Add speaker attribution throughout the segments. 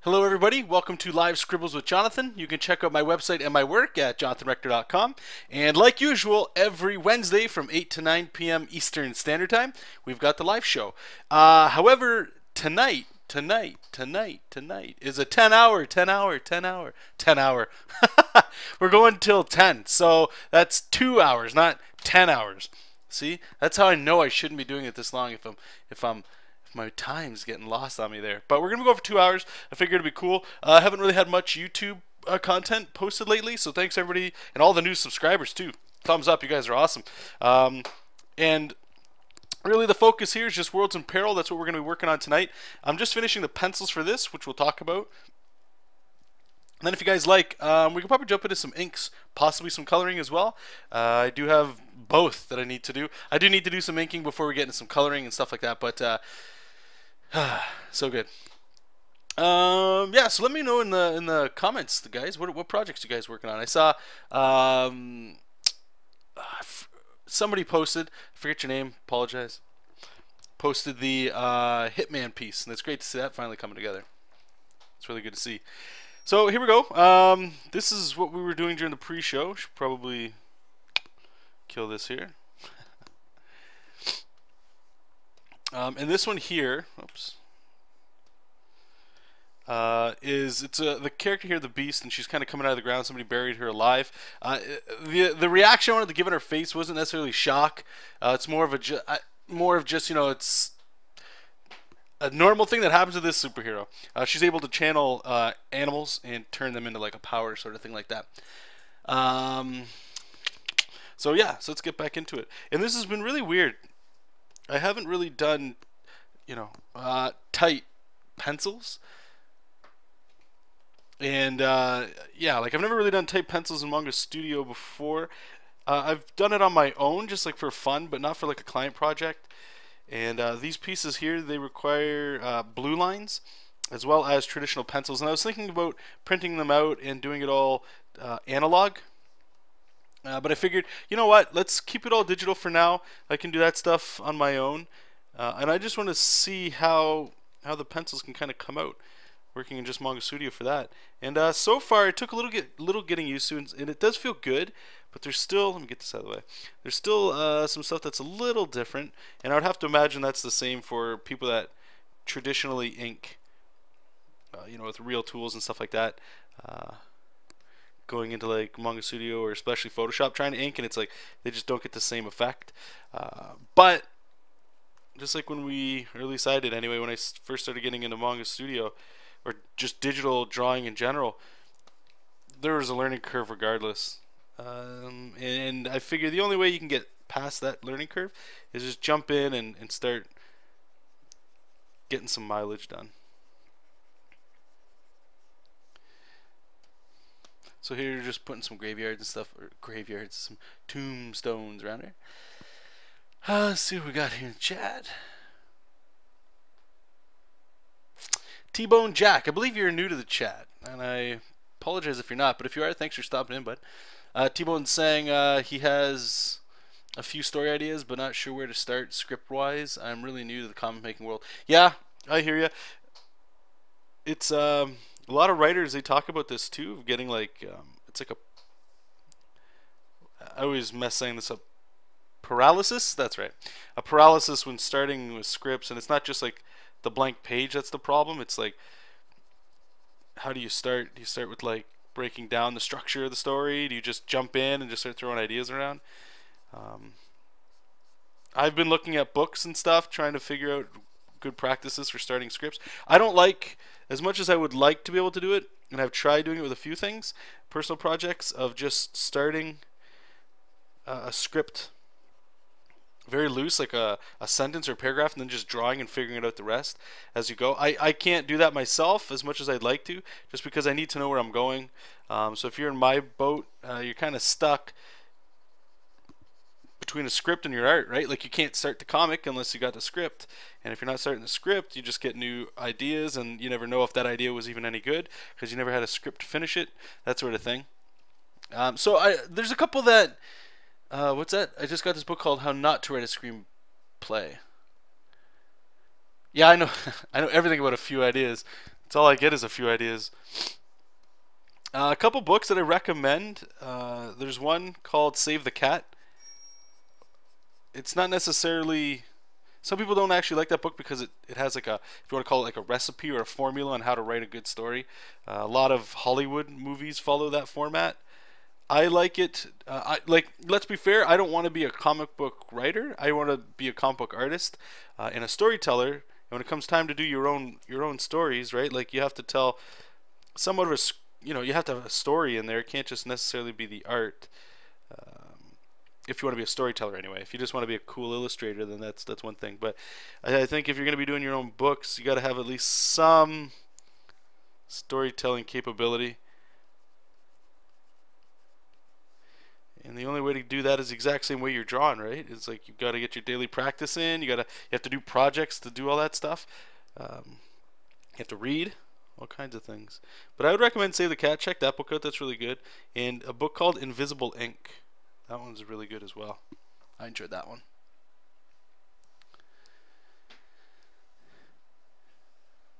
Speaker 1: Hello everybody, welcome to Live Scribbles with Jonathan. You can check out my website and my work at jonathanrector.com. And like usual, every Wednesday from 8 to 9 p.m. Eastern Standard Time, we've got the live show. However, tonight is a 10 hour. We're going till 10, so that's 2 hours, not 10 hours. See, that's how I know I shouldn't be doing it this long if my time's getting lost on me there. But we're gonna go for 2 hours. I figured it'd be cool. I haven't really had much YouTube content posted lately, so thanks everybody and all the new subscribers too. Thumbs up, you guys are awesome. And really the focus here is just Worlds in Peril. That's what we're gonna be working on tonight. I'm just finishing the pencils for this, which we'll talk about. And then if you guys like, we can probably jump into some inks, possibly some coloring as well. I do have both that I need to do. I do need to do some inking before we get into some coloring and stuff like that, but so good. Yeah, so let me know in the comments, guys, what projects you guys working on. I saw somebody posted, I forget your name, apologize, posted the Hitman piece, and it's great to see that finally coming together. It's really good to see. So here we go. This is what we were doing during the pre-show. Should probably kill this here. And this one here, oops, it's the character here, the Beast, and she's kind of coming out of the ground. Somebody buried her alive. The reaction I wanted to give in her face wasn't necessarily shock. It's more of just it's a normal thing that happens to this superhero. She's able to channel animals and turn them into like a power sort of thing like that. So yeah, so let's get back into it. And this has been really weird. I haven't really done, tight pencils. And yeah, like I've never really done tight pencils in Manga Studio before. I've done it on my own, just like for fun, but not for like a client project. And these pieces here, they require blue lines as well as traditional pencils. And I was thinking about printing them out and doing it all analog. But I figured, you know what, let's keep it all digital for now. I can do that stuff on my own. And I just want to see how the pencils can kind of come out, working in just Manga Studio for that. And so far, it took a little getting used to, and it does feel good. But there's still, let me get this out of the way, there's still some stuff that's a little different. And I would have to imagine that's the same for people that traditionally ink, with real tools and stuff like that. Going into like Manga Studio or especially Photoshop trying to ink, and it's like they just don't get the same effect. But just like when or at least I did anyway, when I first started getting into Manga Studio or just digital drawing in general, there was a learning curve regardless. And I figure the only way you can get past that learning curve is just jump in and start getting some mileage done. So here you're just putting some graveyards and stuff, or some tombstones around here. Let's see what we got here in chat. T-Bone Jack, I believe you're new to the chat, and I apologize if you're not, but if you are, thanks for stopping in, bud. T-Bone's saying he has a few story ideas, but not sure where to start script-wise. I'm really new to the comic making world. Yeah, I hear you. It's a lot of writers, they talk about this too, of getting like it's like I always mess saying this up, paralysis. That's right, a paralysis when starting with scripts. And it's not just like the blank page that's the problem. It's like, how do you start? Do you start with like breaking down the structure of the story? Do you just jump in and just start throwing ideas around? I've been looking at books and stuff, trying to figure out good practices for starting scripts. I don't like, as much as I would like to be able to do it, and I've tried doing it with a few things, personal projects, of just starting a script very loose, like a sentence or a paragraph, and then just drawing and figuring it out the rest as you go. I can't do that myself as much as I'd like to, just because I need to know where I'm going. So if you're in my boat, you're kind of stuck between a script and your art, right? Like you can't start the comic unless you got the script, and if you're not starting the script, you just get new ideas, and you never know if that idea was even any good because you never had a script to finish it, that sort of thing. So there's a couple that what's that? I just got this book called How Not to Write a Screenplay. Yeah, I know. I know everything about a few ideas. That's all I get is a few ideas. A couple books that I recommend. There's one called Save the Cat. It's not necessarily... Some people don't actually like that book because it has like a, if you want to call it like a recipe or a formula on how to write a good story. A lot of Hollywood movies follow that format. I like it. Let's be fair, I don't want to be a comic book writer. I want to be a comic book artist and a storyteller. And when it comes time to do your own stories, right? Like you have to tell somewhat of a, you have to have a story in there. It can't just necessarily be the art. If you want to be a storyteller anyway. If you just want to be a cool illustrator, then that's one thing. But I think if you're going to be doing your own books, you got to have at least some storytelling capability. And the only way to do that is the exact same way you're drawing, right? It's like you've got to get your daily practice in. You have to do projects to do all that stuff. You have to read all kinds of things. But I would recommend Save the Cat. Check that book out. That's really good. And a book called Invisible Ink. That one's really good as well. I enjoyed that one.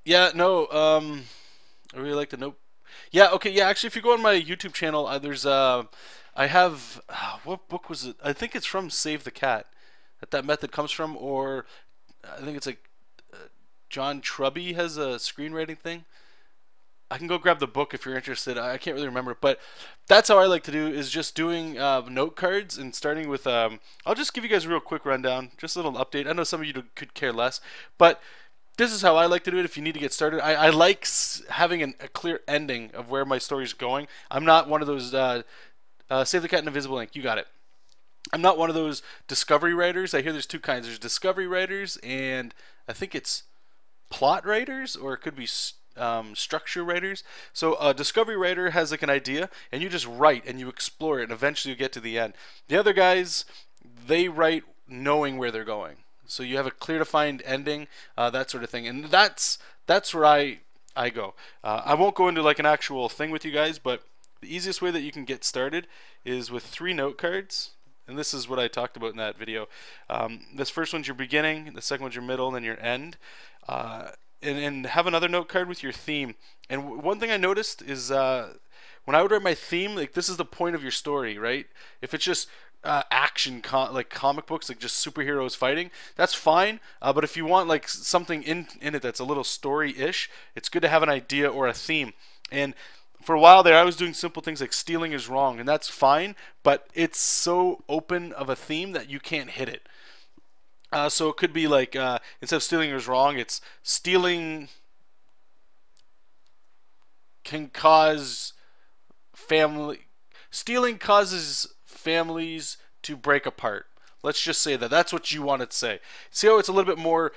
Speaker 1: Yeah, no, I really like the note. Yeah, okay, yeah, actually, if you go on my YouTube channel, there's, I have, what book was it? I think it's from Save the Cat, that method comes from, or I think it's like John Truby has a screenwriting thing. I can go grab the book if you're interested. I can't really remember, but that's how I like to do, is just doing note cards and starting with, I'll just give you guys a real quick rundown, just a little update. I know some of you could care less, but this is how I like to do it if you need to get started. I like having a clear ending of where my story's going. I'm not one of those, Save the Cat and Invisible Ink, you got it. I'm not one of those discovery writers. I hear there's two kinds. There's discovery writers, and I think it's plot writers, or it could be structure writers. So a discovery writer has like an idea, and you just write and you explore it, and eventually you get to the end. The other guys, they write knowing where they're going. So you have a clear defined ending, that sort of thing, and that's where I go. I won't go into like an actual thing with you guys, but the easiest way that you can get started is with 3 note cards. And this is what I talked about in that video. This first one's your beginning, the second one's your middle, and then your end. And have another note card with your theme. And one thing I noticed is when I would write my theme, like this is the point of your story, right? If it's just action, like comic books, like just superheroes fighting, that's fine. But if you want like something in it that's a little story-ish, it's good to have an idea or a theme. And for a while there, I was doing simple things like stealing is wrong, and that's fine, but it's so open of a theme that you can't hit it. So it could be like, instead of stealing is wrong, it's stealing can cause stealing causes families to break apart. Let's just say that. That's what you want to say. See how it's a little bit more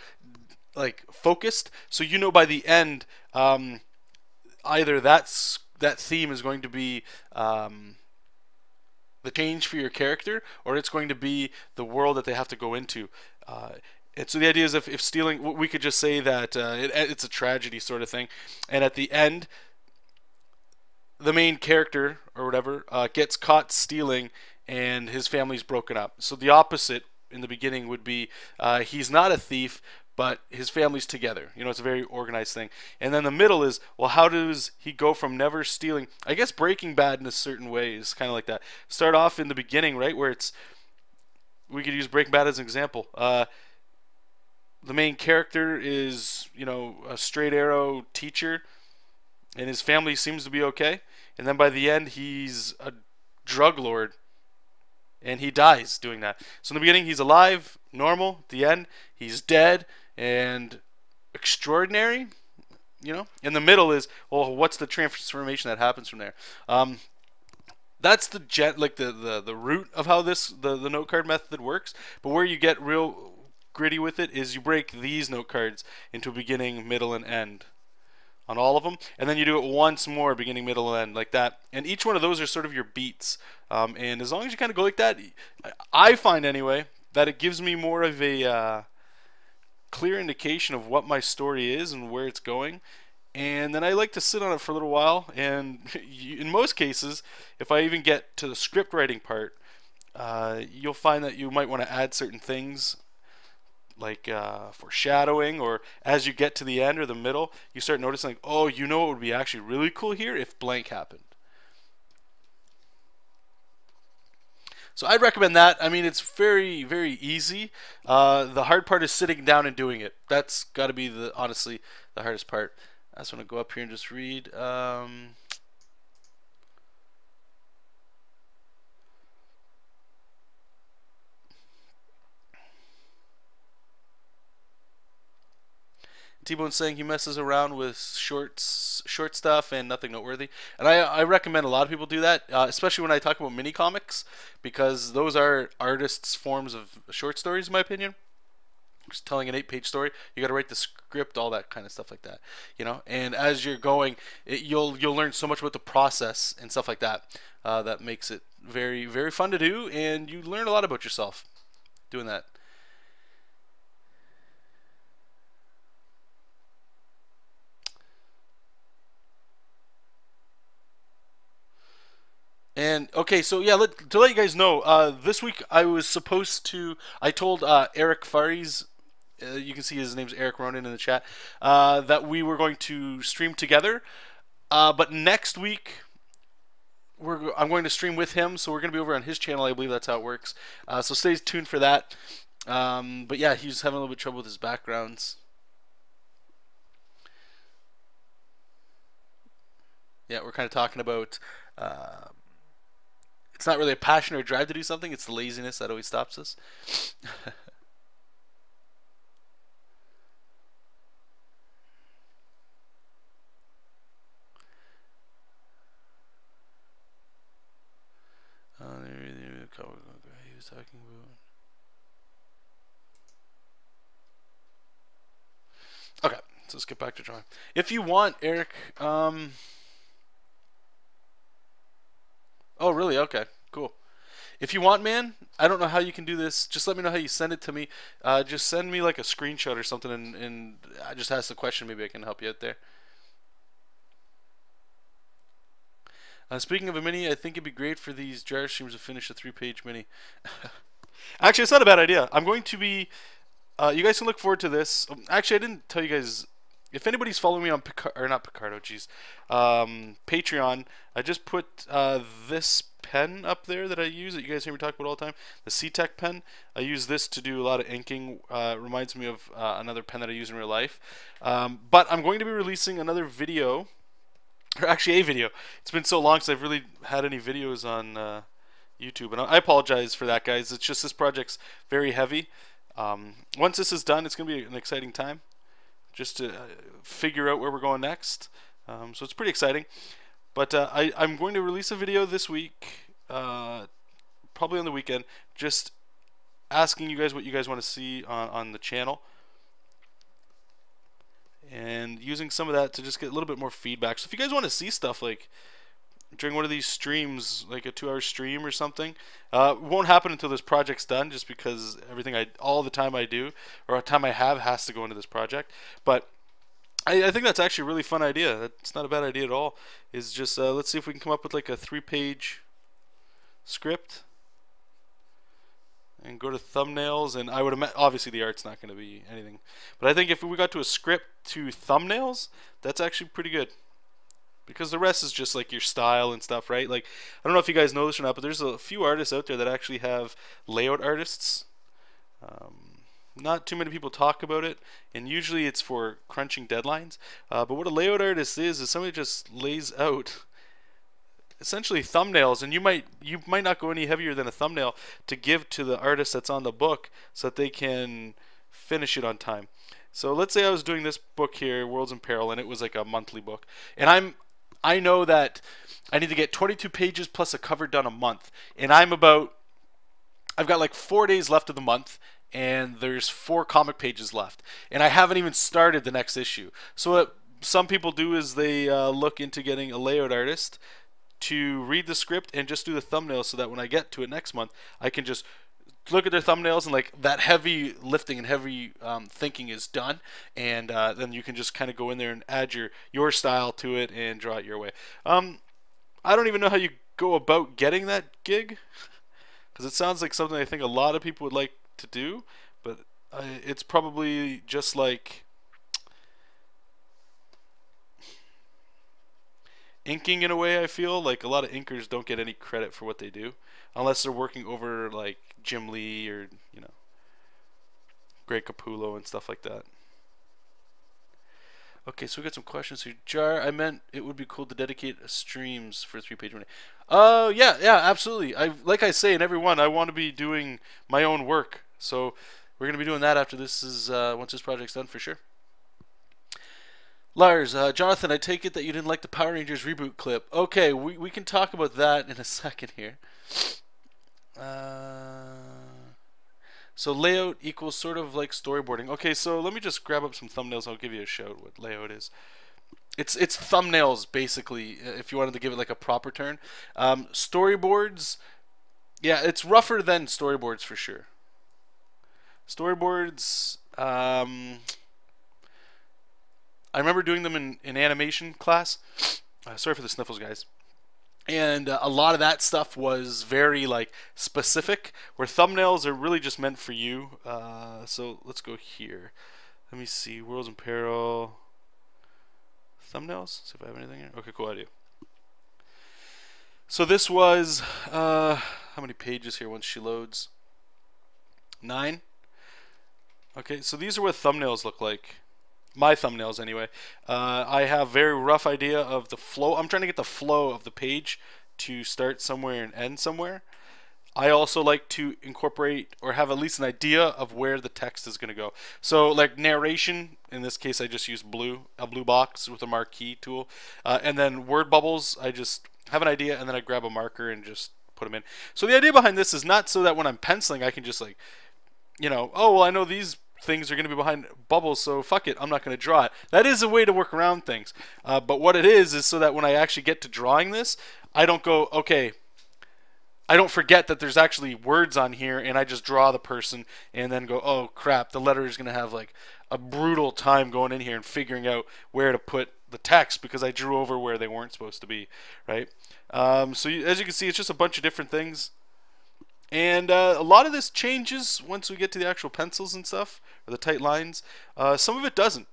Speaker 1: like focused? So you know by the end, either that theme is going to be the change for your character, or it's going to be the world that they have to go into. And so the idea is if stealing, we could just say that it's a tragedy sort of thing, and at the end, the main character or whatever gets caught stealing, and his family's broken up. So the opposite in the beginning would be he's not a thief, but his family's together. You know, it's a very organized thing. And then the middle is, well, how does he go from never stealing? I guess Breaking Bad in a certain way is kind of like that. Start off in the beginning, right, where it's, we could use Breaking Bad as an example. The main character is, you know, a straight arrow teacher, and his family seems to be okay. And then by the end, he's a drug lord, and he dies doing that. So in the beginning, he's alive, normal. At the end, he's dead and extraordinary. You know. In the middle is, well, what's the transformation that happens from there? That's the root of how the note card method works. But where you get real gritty with it is you break these note cards into beginning, middle, and end on all of them, and then you do it once more, beginning, middle, and end, like that. And each one of those are sort of your beats. And as long as you kind of go like that, I find anyway that it gives me more of a clear indication of what my story is and where it's going. And then I like to sit on it for a little while, and in most cases, if I even get to the script writing part, you'll find that you might want to add certain things like foreshadowing, or as you get to the end or the middle, you start noticing like, oh, you know what would be actually really cool here if blank happened. So I'd recommend that. I mean, it's very, very easy. The hard part is sitting down and doing it. That's got to be honestly the hardest part. I just want to go up here and just read. T-Bone's saying he messes around with short stuff and nothing noteworthy, and I recommend a lot of people do that, especially when I talk about mini comics, because those are artists' forms of short stories, in my opinion. Just telling an 8-page story, you got to write the script, all that kind of stuff like that, you know. And as you're going, you'll learn so much about the process and stuff like that. That makes it very, very fun to do, and you learn a lot about yourself doing that. And okay, so yeah, to let you guys know, this week I told Eric Faries, you can see his name's Eric Ronan in the chat, that we were going to stream together. But next week, I'm going to stream with him, so we're going to be over on his channel. I believe that's how it works. So stay tuned for that. But yeah, he's having a little bit of trouble with his backgrounds. Yeah, we're kind of talking about... it's not really a passion or a drive to do something. It's the laziness that always stops us. He was talking about... Okay, so let's get back to drawing. If you want, Eric... Oh, really? Okay, cool. If you want, man, I don't know how you can do this. Just let me know how you send it to me. Just send me like a screenshot or something, and I just ask the question. Maybe I can help you out there. Speaking of a mini, I think it'd be great for these jar streams to finish a 3-page mini. Actually, it's not a bad idea. I'm going to be... you guys can look forward to this. Actually, I didn't tell you guys... If anybody's following me on Patreon, I just put this pen up there that I use, that you guys hear me talk about all the time, the C-Tech pen. I use this to do a lot of inking. Reminds me of another pen that I use in real life. But I'm going to be releasing another video, or actually a video. It's been so long since I've really had any videos on YouTube, and I apologize for that, guys. It's just this project's very heavy. Once this is done, it's going to be an exciting time, just to figure out where we're going next. So it's pretty exciting. But I'm going to release a video this week, probably on the weekend, just asking you guys what you guys want to see on the channel, and using some of that to just get a little bit more feedback. So if you guys want to see stuff like during one of these streams, like a 2-hour stream or something, it won't happen until this project's done, just because all the time I do, or time I have, has to go into this project. But I think that's actually a really fun idea. That's not a bad idea at all. Is just let's see if we can come up with like a 3-page script and go to thumbnails. And I would imagine, obviously the art's not going to be anything, but I think if we got to a script to thumbnails, that's actually pretty good. Because the rest is just like your style and stuff, right? Like, I don't know if you guys know this or not, but there's a few artists out there that actually have layout artists. Not too many people talk about it, and usually it's for crunching deadlines. But what a layout artist is somebody just lays out essentially thumbnails, and you might not go any heavier than a thumbnail to give to the artist that's on the book, so that they can finish it on time. So let's say I was doing this book here, Worlds in Peril, and it was like a monthly book, and I know that I need to get 22 pages plus a cover done a month, and I've got like 4 days left of the month, and there's 4 comic pages left, and I haven't even started the next issue. So what some people do is they look into getting a layout artist to read the script and just do the thumbnails, so that when I get to it next month, I can just look at their thumbnails, and like that heavy lifting and heavy thinking is done, and then you can just kind of go in there and add your style to it and draw it your way. I don't even know how you go about getting that gig, because it sounds like something I think a lot of people would like to do, but it's probably just like inking in a way. I feel like a lot of inkers don't get any credit for what they do unless they're working over like Jim Lee or, you know, Greg Capullo and stuff like that. Okay, so we got some questions here. Jar, I meant it would be cool to dedicate streams for 3-page one. Oh, yeah, absolutely. Like I say in every one, I want to be doing my own work. So we're going to be doing that after this is once this project's done for sure. Lars, Jonathan, I take it that you didn't like the Power Rangers reboot clip. Okay, we can talk about that in a second here. So layout equals sort of like storyboarding. Okay, so let me just grab up some thumbnails. I'll give you a shout what layout is. It's thumbnails basically. If you wanted to give it like a proper term, storyboards. Yeah, it's rougher than storyboards for sure. Storyboards. I remember doing them in animation class. Sorry for the sniffles, guys. And a lot of that stuff was very like specific, where thumbnails are really just meant for you. So let's go here. Let me see, Worlds in Peril thumbnails. See if I have anything here. Okay, cool, I do. So this was how many pages here once she loads? 9. Okay, so these are what thumbnails look like. My thumbnails anyway. I have very rough idea of the flow. I'm trying to get the flow of the page to start somewhere and end somewhere. I also like to incorporate or have at least an idea of where the text is going to go. So like narration, in this case I just use a blue box with a marquee tool. And then word bubbles, I just have an idea and then I grab a marker and just put them in. So the idea behind this is not so that when I'm penciling I can just like, you know, oh well I know these things are going to be behind bubbles, so fuck it, I'm not going to draw it. That is a way to work around things. But what it is so that when I actually get to drawing this, I don't go, okay, I don't forget that there's actually words on here and I just draw the person and then go, oh crap, the letter is going to have like a brutal time going in here and figuring out where to put the text because I drew over where they weren't supposed to be, right? So as you can see, it's just a bunch of different things. And a lot of this changes once we get to the actual pencils and stuff, or the tight lines. Some of it doesn't.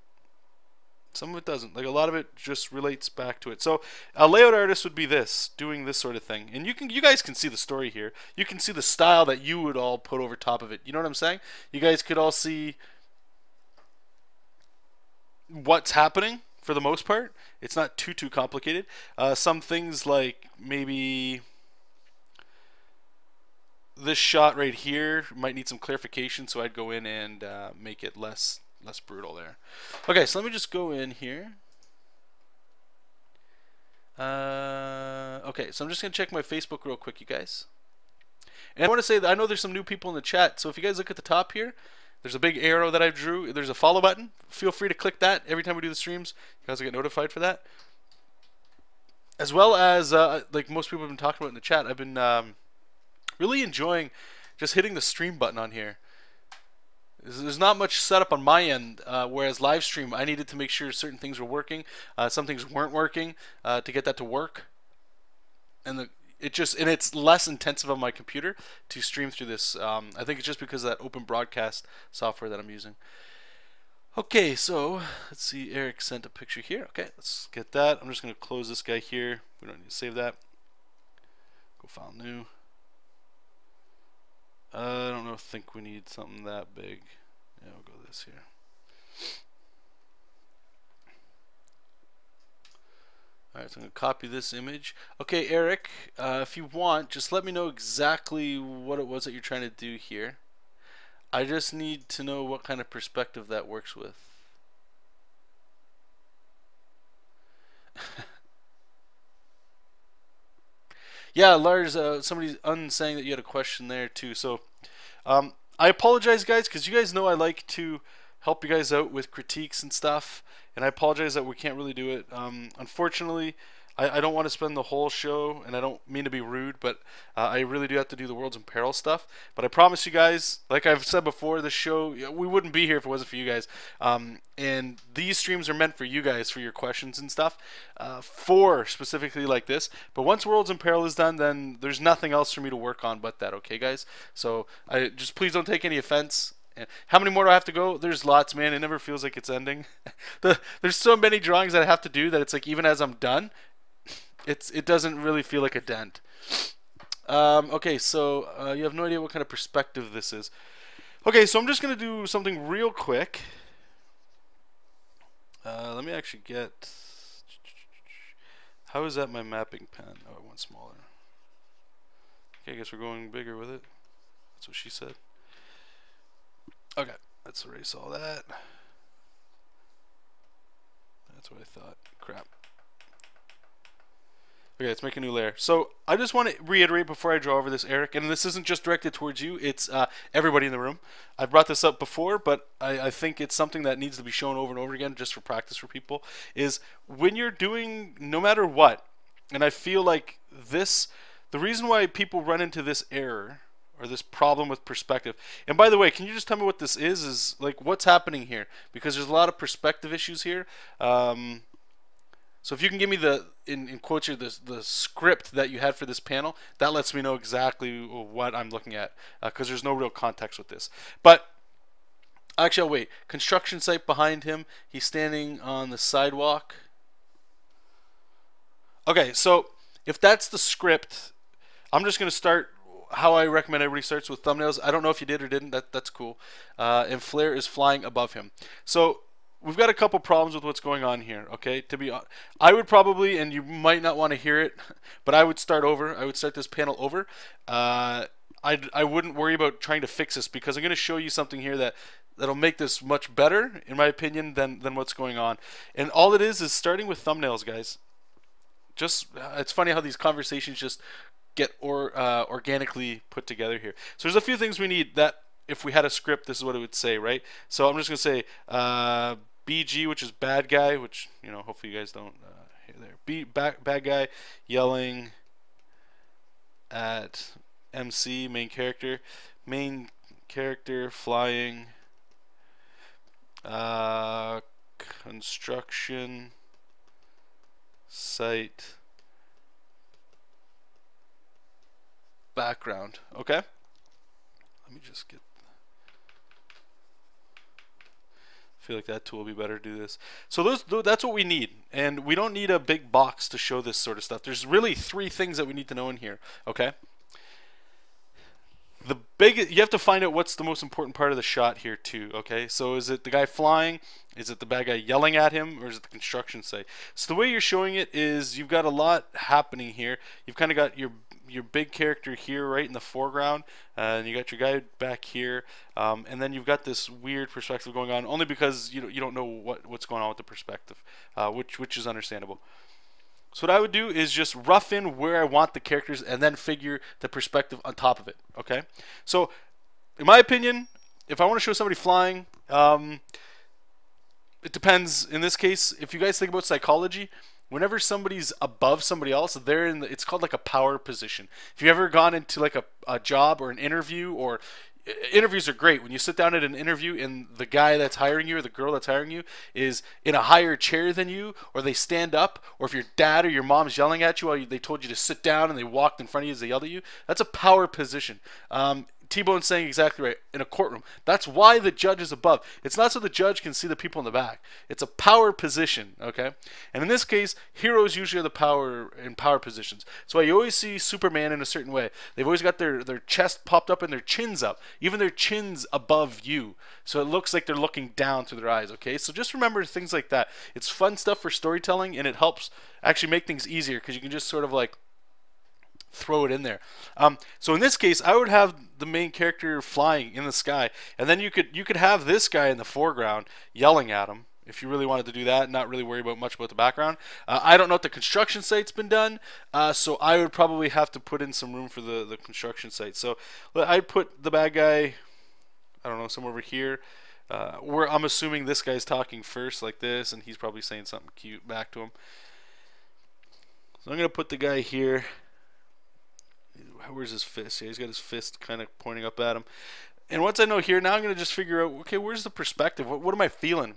Speaker 1: Some of it doesn't. Like a lot of it just relates back to it. So a layout artist would be this, doing this sort of thing. And you guys can see the story here. You can see the style that you would all put over top of it. You know what I'm saying? You guys could all see what's happening for the most part. It's not too complicated. Some things like maybe this shot right here might need some clarification, so I'd go in and make it less brutal there. Okay, so let me just go in here. Okay, so I'm just gonna check my Facebook real quick, you guys. And I want to say that I know there's some new people in the chat, so if you guys look at the top here, there's a big arrow that I drew. There's a follow button. Feel free to click that every time we do the streams. You guys will get notified for that. As well as, like most people have been talking about in the chat, I've been really enjoying just hitting the stream button on here. There's not much setup on my end, whereas LiveStream, I needed to make sure certain things were working, some things weren't working to get that to work, and it's less intensive on my computer to stream through this. I think it's just because of that open broadcast software that I'm using. Okay, so let's see. Eric sent a picture here. Okay, let's get that. I'm just going to close this guy here. We don't need to save that. Go file new. I don't think we need something that big. Yeah, we'll go this here. Alright, so I'm going to copy this image. Okay, Eric, if you want, just let me know exactly what it was that you're trying to do here. I just need to know what kind of perspective that works with. Yeah, Lars, somebody's saying that you had a question there too. So I apologize, guys, because you guys know I like to help you guys out with critiques and stuff, and I apologize that we can't really do it. Unfortunately, I don't want to spend the whole show, and I don't mean to be rude, but I really do have to do the Worlds in Peril stuff. But I promise you guys, like I've said before, the show, we wouldn't be here if it wasn't for you guys. And these streams are meant for you guys, for your questions and stuff, for specifically like this. But once Worlds in Peril is done, then there's nothing else for me to work on but that, okay, guys? So just please don't take any offense. And how many more do I have to go? There's lots, man. It never feels like it's ending. There's so many drawings that I have to do that it's like even as I'm done, it doesn't really feel like a dent. Okay, so you have no idea what kind of perspective this is. Okay, so I'm just going to do something real quick. Let me actually get... How is that my mapping pen? Oh, I went smaller. Okay, I guess we're going bigger with it. That's what she said. Okay, let's erase all that. That's what I thought. Crap. Okay, let's make a new layer. So I just want to reiterate before I draw over this, Eric, and this isn't just directed towards you, it's everybody in the room. I've brought this up before, but I think it's something that needs to be shown over and over again just for practice for people, is when you're doing no matter what, and I feel like this, the reason why people run into this error or this problem with perspective, and by the way, can you just tell me what this is like what's happening here? Because there's a lot of perspective issues here. So if you can give me the, in quotes here, the script that you had for this panel, that lets me know exactly what I'm looking at, because there's no real context with this. But actually, I'll wait. Construction site behind him. He's standing on the sidewalk. Okay, so if that's the script, I'm just going to start how I recommend everybody starts, with thumbnails. I don't know if you did or didn't. That's cool. And Flare is flying above him. So we've got a couple problems with what's going on here, okay? I would probably, and you might not want to hear it, but I would start over. I would start this panel over. I wouldn't worry about trying to fix this, because I'm going to show you something here that'll make this much better, in my opinion, than what's going on. And all it is starting with thumbnails, guys. Just it's funny how these conversations just get organically put together here. So there's a few things we need that if we had a script, this is what it would say, right? So I'm just going to say BG, which is bad guy, which, you know, hopefully you guys don't hear there. Bad guy yelling at MC, main character flying, construction site background. Okay, let me just get, I feel like that tool will be better to do this. So that's what we need, and we don't need a big box to show this sort of stuff. There's really three things that we need to know in here. Okay, you have to find out what's the most important part of the shot here too. Okay, so is it the guy flying, is it the bad guy yelling at him, or is it the construction site? So the way you're showing it is you've got a lot happening here. You've kind of got your big character here right in the foreground, and you got your guy back here, and then you've got this weird perspective going on, only because you don't know what's going on with the perspective, which is understandable. So what I would do is just rough in where I want the characters and then figure the perspective on top of it. Okay, so in my opinion, if I want to show somebody flying, it depends. In this case, if you guys think about psychology, whenever somebody's above somebody else, they're in it's called like a power position. If you've ever gone into like a job or an interview, or interviews are great when you sit down at an interview and the guy that's hiring you or the girl that's hiring you is in a higher chair than you, or they stand up, or if your dad or your mom's yelling at you while they told you to sit down and they walked in front of you as they yelled at you, that's a power position. T-Bone's saying exactly right. In a courtroom, that's why the judge is above. It's not so the judge can see the people in the back. It's a power position, okay? And in this case, heroes usually are the power positions. So you always see Superman in a certain way. They've always got their chest popped up and their chins up, even their chins above you, so it looks like they're looking down through their eyes. Okay, so just remember things like that. It's fun stuff for storytelling, and it helps actually make things easier, because you can just sort of like throw it in there. So in this case, I would have the main character flying in the sky, and then you could have this guy in the foreground yelling at him if you really wanted to do that, and not really worry about much about the background. I don't know if the construction site's been done, so I would probably have to put in some room for the construction site. So I'd put the bad guy, I don't know, somewhere over here, where I'm assuming this guy's talking first like this, and he's probably saying something cute back to him. So I'm going to put the guy here. Where's his fist? Yeah, he's got his fist kind of pointing up at him. And once I know here, now I'm going to just figure out, okay, where's the perspective? What am I feeling?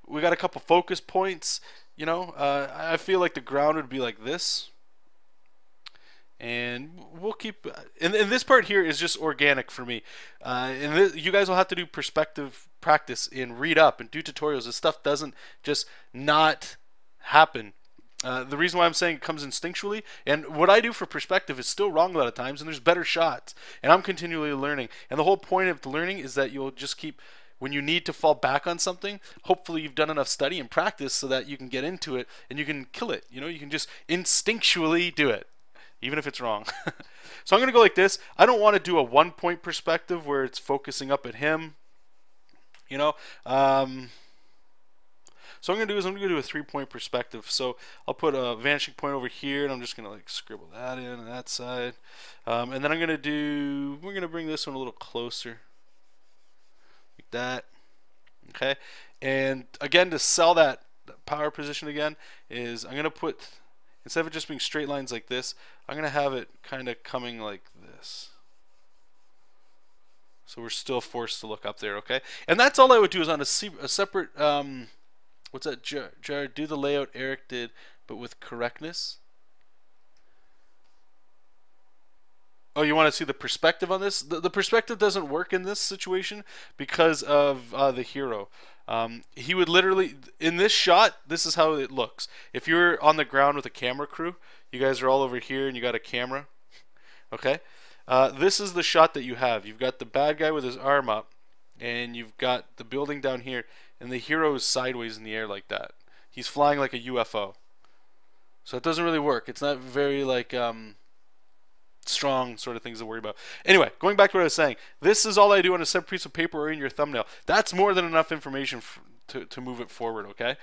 Speaker 1: We got a couple focus points. You know, I feel like the ground would be like this. And we'll keep, and this part here is just organic for me. And this, you guys will have to do perspective practice and read up and do tutorials. This stuff doesn't just not happen. The reason why I'm saying it comes instinctually, and what I do for perspective is still wrong a lot of times, and there's better shots, and I'm continually learning. And the whole point of the learning is that you'll just keep, when you need to fall back on something, hopefully you've done enough study and practice so that you can get into it and you can kill it. You know, you can just instinctually do it, even if it's wrong. So I'm going to go like this. I don't want to do a 1-point perspective where it's focusing up at him, you know. So what I'm going to do is I'm going to do a 3-point perspective. So I'll put a vanishing point over here, and I'm just going to like scribble that in on that side. And then I'm going to do, we're going to bring this one a little closer, like that. Okay. And again, to sell that power position again, is I'm going to put, instead of it just being straight lines like this, I'm going to have it kind of coming like this. So we're still forced to look up there, okay? And that's all I would do is on a separate, what's that, Jared? Do the layout Eric did, but with correctness. Oh, you want to see the perspective on this? The perspective doesn't work in this situation because of the hero. He would literally, in this shot, this is how it looks. If you're on the ground with a camera crew, you guys are all over here and you got a camera, okay? This is the shot that you have. You've got the bad guy with his arm up, and you've got the building down here, and the hero is sideways in the air like that. He's flying like a UFO. So it doesn't really work. It's not very like strong sort of things to worry about. Anyway, going back to what I was saying, this is all I do on a separate piece of paper or in your thumbnail. That's more than enough information to move it forward, okay?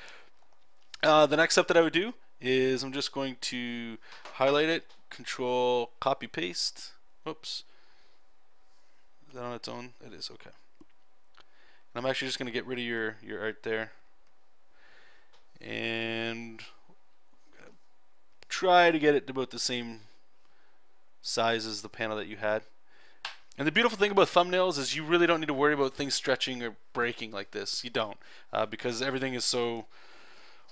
Speaker 1: The next step that I would do is I'm just going to highlight it, control copy paste. Oops. Is that on its own? It is, okay. And I'm actually just going to get rid of your art there. And try to get it to about the same size as the panel that you had. And the beautiful thing about thumbnails is you really don't need to worry about things stretching or breaking like this. You don't, because everything is so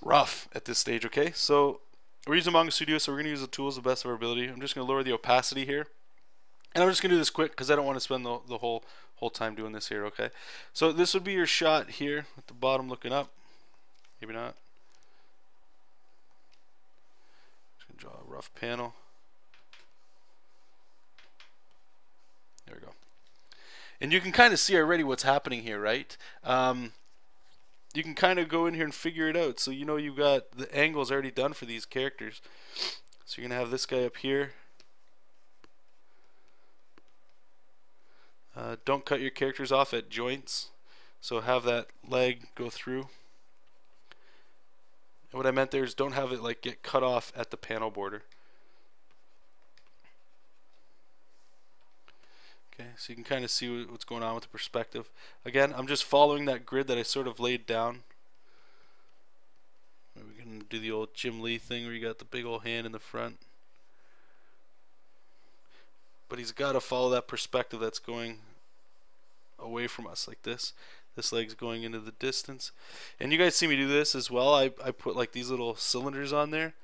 Speaker 1: rough at this stage, okay? So we're using Manga Studio, so we're going to use the tools to the best of our ability. I'm just going to lower the opacity here. And I'm just going to do this quick because I don't want to spend the whole time doing this here, okay? So this would be your shot here at the bottom looking up. Maybe not. Just going to draw a rough panel. There we go. And you can kind of see already what's happening here, right? You can kind of go in here and figure it out. So you know you've got the angles already done for these characters. So you're going to have this guy up here. Don't cut your characters off at joints, so have that leg go through. And what I meant there is don't have it like get cut off at the panel border. Okay, so you can kind of see what's going on with the perspective. Again, I'm just following that grid that I sort of laid down. We can do the old Jim Lee thing where you got the big old hand in the front. But he's got to follow that perspective that's going away from us like this. This leg's going into the distance. And you guys see me do this as well. I put like these little cylinders on there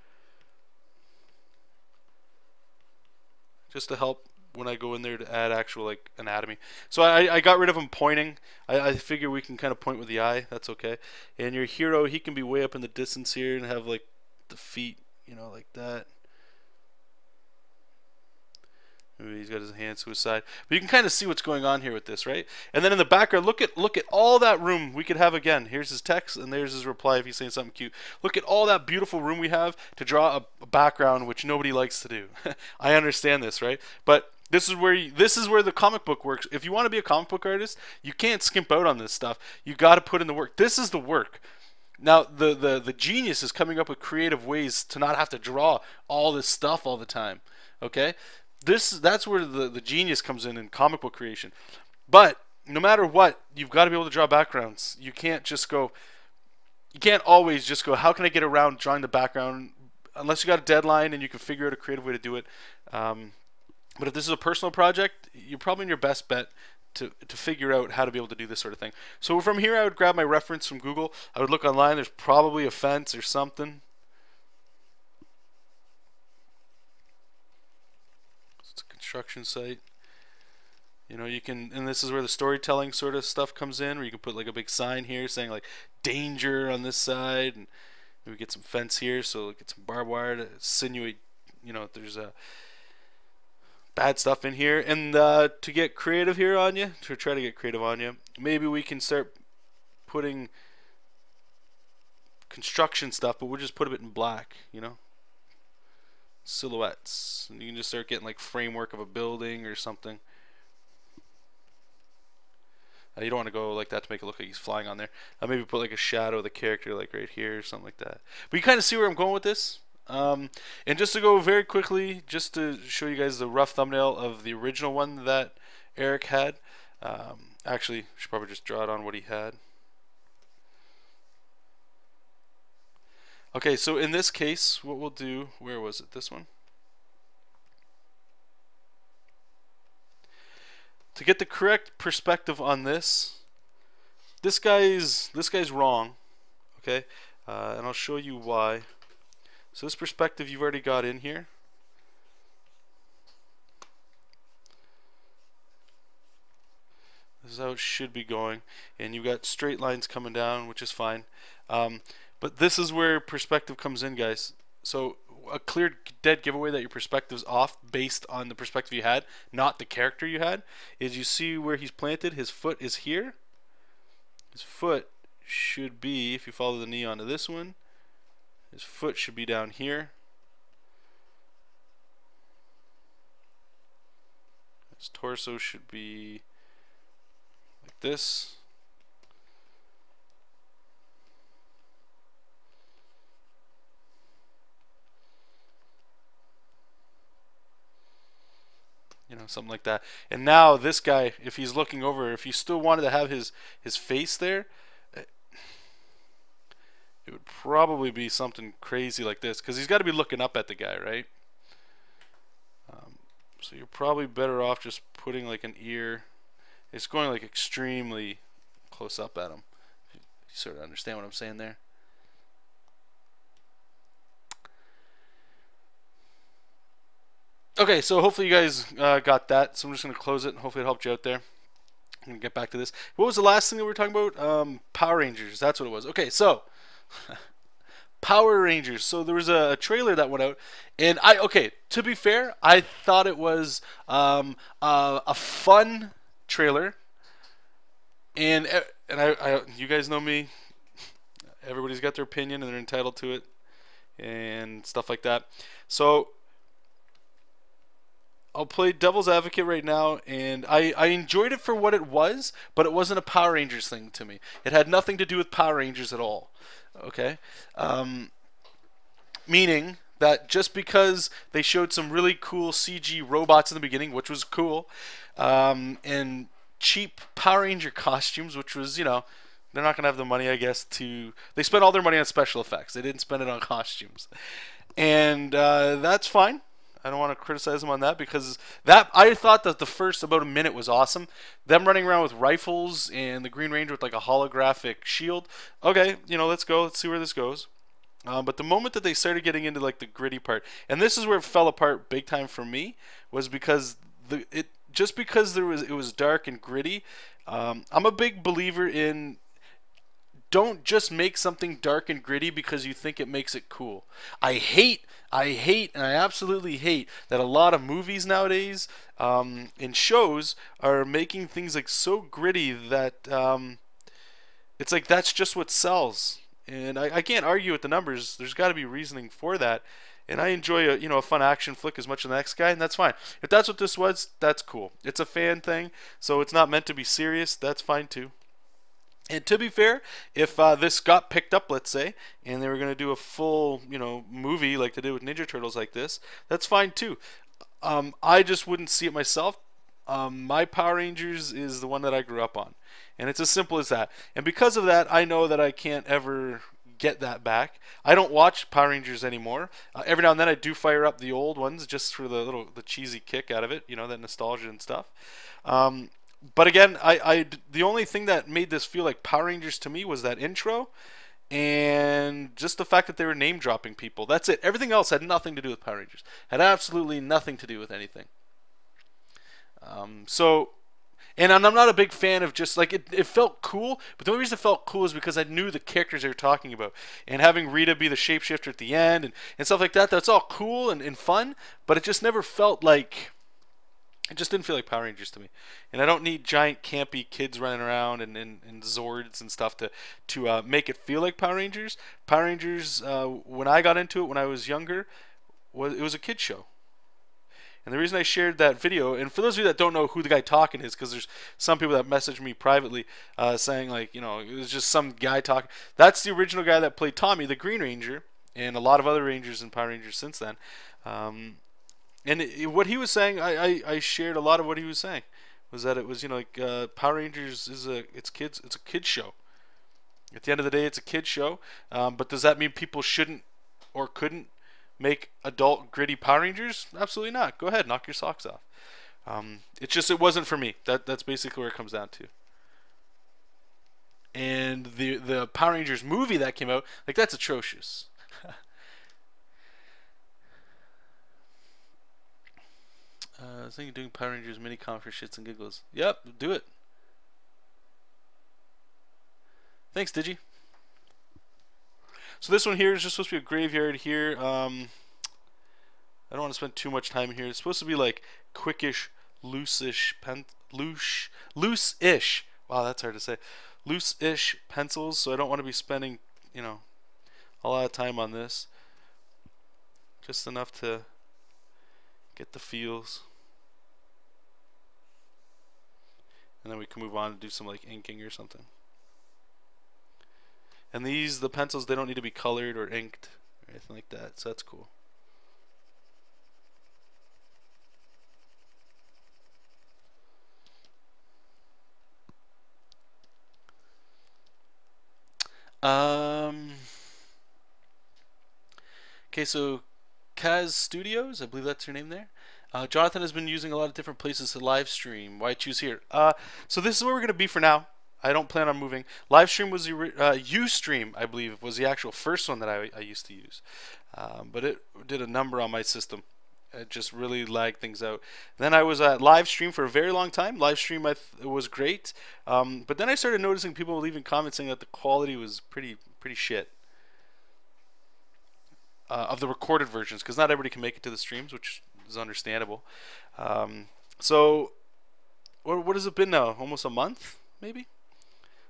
Speaker 1: just to help when I go in there to add actual like anatomy. So I got rid of him pointing. I figure we can kind of point with the eye. That's okay. And your hero, he can be way up in the distance here and have like the feet, you know, like that. Maybe he's got his hands to his side, but you can kind of see what's going on here with this, right? And then in the background, look at all that room we could have again. Here's his text, and there's his reply if he's saying something cute. Look at all that beautiful room we have to draw a background, which nobody likes to do. I understand this, right? But this is where the comic book works. If you want to be a comic book artist, you can't skimp out on this stuff. You got to put in the work. This is the work. Now the genius is coming up with creative ways to not have to draw all this stuff all the time. Okay. That's where the genius comes in comic book creation. But no matter what, you've got to be able to draw backgrounds. You can't always just go, how can I get around drawing the background? Unless you got a deadline and you can figure out a creative way to do it. But if this is a personal project, you're probably in your best bet to figure out how to be able to do this sort of thing. So from here, I would grab my reference from Google. I would look online. There's probably a fence or something. construction site. You know, you can, and this is where the storytelling sort of stuff comes in, where you can put like a big sign here saying like danger on this side, and maybe get some fence here, so get some barbed wire to insinuate, you know, there's a bad stuff in here. And to get creative here on you, to try to get creative on you, maybe we can start putting construction stuff, but we'll just put a bit in black, you know, silhouettes, and you can just start getting like framework of a building or something. You don't want to go like that to make it look like he's flying on there. Maybe put like a shadow of the character like right here or something like that. But you kind of see where I'm going with this. And just to go very quickly, just to show you guys the rough thumbnail of the original one that Eric had. Actually, I should probably just draw it on what he had. Okay, so in this case, what we'll do, where was it? This one? To get the correct perspective on this guy's wrong, okay? And I'll show you why. So this perspective you've already got in here. This is how it should be going, and you've got straight lines coming down, which is fine. But this is where perspective comes in, guys. So a clear dead giveaway that your perspective's off based on the perspective you had, not the character you had, is you see where he's planted, his foot is here. His foot should be, if you follow the knee onto this one, his foot should be down here. His torso should be like this. You know, something like that. And now this guy, if he's looking over, if you still wanted to have his face there, it would probably be something crazy like this, because he's got to be looking up at the guy, right? So you're probably better off just putting like an ear. It's going like extremely close up at him. You sort of understand what I'm saying there? Okay, so hopefully you guys got that. So I'm just going to close it, and hopefully it helped you out there. I'm going to get back to this. What was the last thing that we were talking about? Power Rangers. That's what it was. Okay, so Power Rangers. So there was a trailer that went out, and okay, to be fair, I thought it was a fun trailer, and you guys know me. Everybody's got their opinion, and they're entitled to it, and stuff like that. So I'll play devil's advocate right now, and I enjoyed it for what it was, but it wasn't a Power Rangers thing to me. It had nothing to do with Power Rangers at all. Okay? Meaning that just because they showed some really cool CG robots in the beginning, which was cool, and cheap Power Ranger costumes, which was, you know, they're not going to have the money, I guess, to... They spent all their money on special effects. They didn't spend it on costumes. And that's fine. I don't want to criticize them on that, because that I thought that the first about a minute was awesome. Them running around with rifles and the Green Ranger with like a holographic shield. Okay, you know, let's go. Let's see where this goes. But the moment that they started getting into like the gritty part, and this is where it fell apart big time for me, was because it was dark and gritty. I'm a big believer in, don't just make something dark and gritty because you think it makes it cool. I hate, and I absolutely hate that a lot of movies nowadays and shows are making things like so gritty that it's like that's just what sells. And I can't argue with the numbers. There's got to be reasoning for that. And I enjoy a fun action flick as much as the next guy, and that's fine. If that's what this was, that's cool. It's a fan thing, so it's not meant to be serious. That's fine too. And to be fair, if this got picked up, let's say, and they were going to do a full, movie like they did with Ninja Turtles like this, that's fine too. I just wouldn't see it myself. My Power Rangers is the one that I grew up on, and it's as simple as that. And because of that, I know that I can't ever get that back. I don't watch Power Rangers anymore. Every now and then I do fire up the old ones just for the cheesy kick out of it, that nostalgia and stuff. But again, the only thing that made this feel like Power Rangers to me was that intro, and just the fact that they were name dropping people. That's it. Everything else had nothing to do with Power Rangers. Had absolutely nothing to do with anything. So, and I'm not a big fan of just like it felt cool, but the only reason it felt cool is because I knew the characters they were talking about. And having Rita be the shapeshifter at the end and stuff like that, that's all cool and fun, but it just never felt like, it just didn't feel like Power Rangers to me. And I don't need giant campy kids running around and Zords and stuff to make it feel like Power Rangers. Power Rangers, when I got into it when I was younger, it was a kid's show. And the reason I shared that video, and for those of you that don't know who the guy talking is, because there's some people that message me privately saying, like, you know, it was just some guy talking. That's the original guy that played Tommy, the Green Ranger, and a lot of other Rangers and Power Rangers since then. What he was saying, I shared a lot of what he was saying, was that it was, you know, like Power Rangers is it's a kids show. At the end of the day, it's a kids show. But does that mean people shouldn't or couldn't make adult gritty Power Rangers? Absolutely not. Go ahead, knock your socks off. It's just it wasn't for me. That's basically where it comes down to. And the Power Rangers movie that came out, like, that's atrocious. I was thinking doing Power Rangers mini-con for shits and giggles. Yep, do it. Thanks, Digi. So this one here is just supposed to be a graveyard here. I don't want to spend too much time here. It's supposed to be like quickish, loose-ish, loose-ish. Wow, that's hard to say. Loose-ish pencils. So I don't want to be spending, you know, a lot of time on this. Just enough to get the feels. And then we can move on and do some like inking or something. And the pencils, they don't need to be colored or inked or anything like that, so that's cool. Okay, so Kaz Studios, I believe that's her name there. Jonathan has been using a lot of different places to live stream. Why choose here? So this is where we're going to be for now. I don't plan on moving. LiveStream was the Ustream, I believe, was the actual first one that I used to use. But it did a number on my system. It just really lagged things out. Then I was at LiveStream for a very long time. LiveStream was great. But then I started noticing people leaving comments saying that the quality was pretty shit. Of the recorded versions, because not everybody can make it to the streams, which is understandable. So what has it been now? Almost a month, maybe?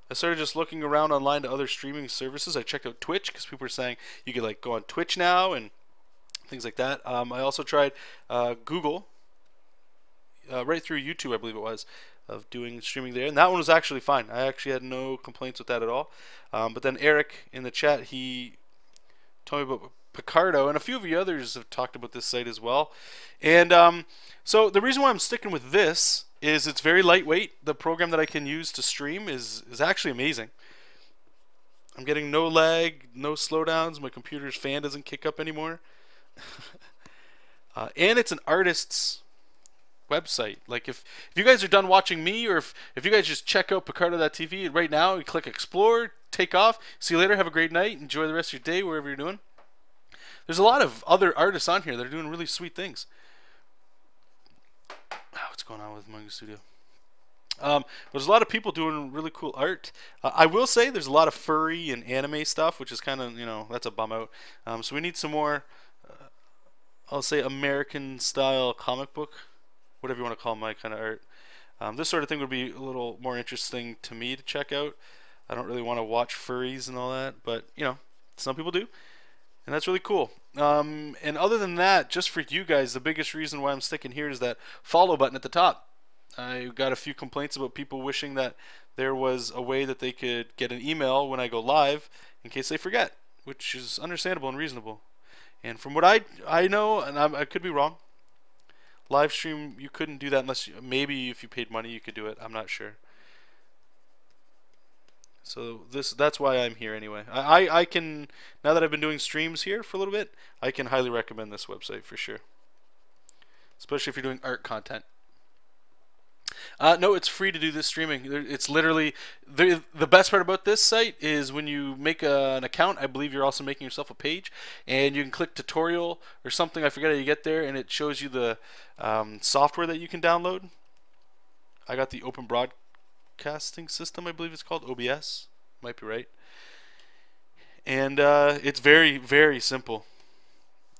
Speaker 1: I started just looking around online to other streaming services. I checked out Twitch because people were saying you could like go on Twitch now and things like that. I also tried Google, right through YouTube, I believe it was, of doing streaming there, and that one was actually fine. I actually had no complaints with that at all. But then Eric in the chat, he told me about Picardo, and a few of you others have talked about this site as well. And so the reason why I'm sticking with this is it's very lightweight. The program that I can use to stream is actually amazing. I'm getting no lag, no slowdowns. My computer's fan doesn't kick up anymore. And it's an artist's website. Like if you guys are done watching me, or if you guys just check out Picardo.tv right now, you click explore, take off, see you later, have a great night, enjoy the rest of your day wherever you're doing. There's a lot of other artists on here that are doing really sweet things. What's going on with Manga Studio? There's a lot of people doing really cool art. I will say there's a lot of furry and anime stuff, which is kind of, you know, that's a bum out. So we need some more, I'll say, American style comic book, whatever you want to call my kind of art. This sort of thing would be a little more interesting to me to check out. I don't really want to watch furries and all that, but, you know, some people do. And that's really cool. And other than that, just for you guys, the biggest reason why I'm sticking here is that follow button at the top. I got a few complaints about people wishing that there was a way that they could get an email when I go live in case they forget, which is understandable and reasonable. And from what I know, and I could be wrong, live stream, you couldn't do that unless maybe if you paid money you could do it. I'm not sure. So that's why I'm here anyway. I can, now that I've been doing streams here for a little bit, I can highly recommend this website for sure. Especially if you're doing art content. No, it's free to do this streaming. It's literally, the best part about this site is when you make an account, I believe you're also making yourself a page, and you can click tutorial or something, I forget how you get there, and it shows you the software that you can download. I got the Open Broadcasting System, I believe it's called, OBS, might be right. And it's very, very simple.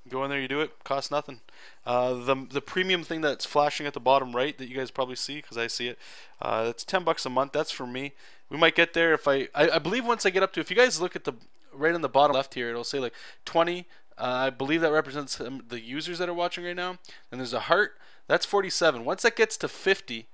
Speaker 1: Go in there, you do it, costs nothing. The premium thing that's flashing at the bottom right that you guys probably see, because I see it, that's $10 a month. That's for me. We might get there if I believe once I get up to, if you guys look at the right on the bottom left here, it'll say like 20. I believe that represents the users that are watching right now. And there's a heart. That's 47. Once that gets to 50,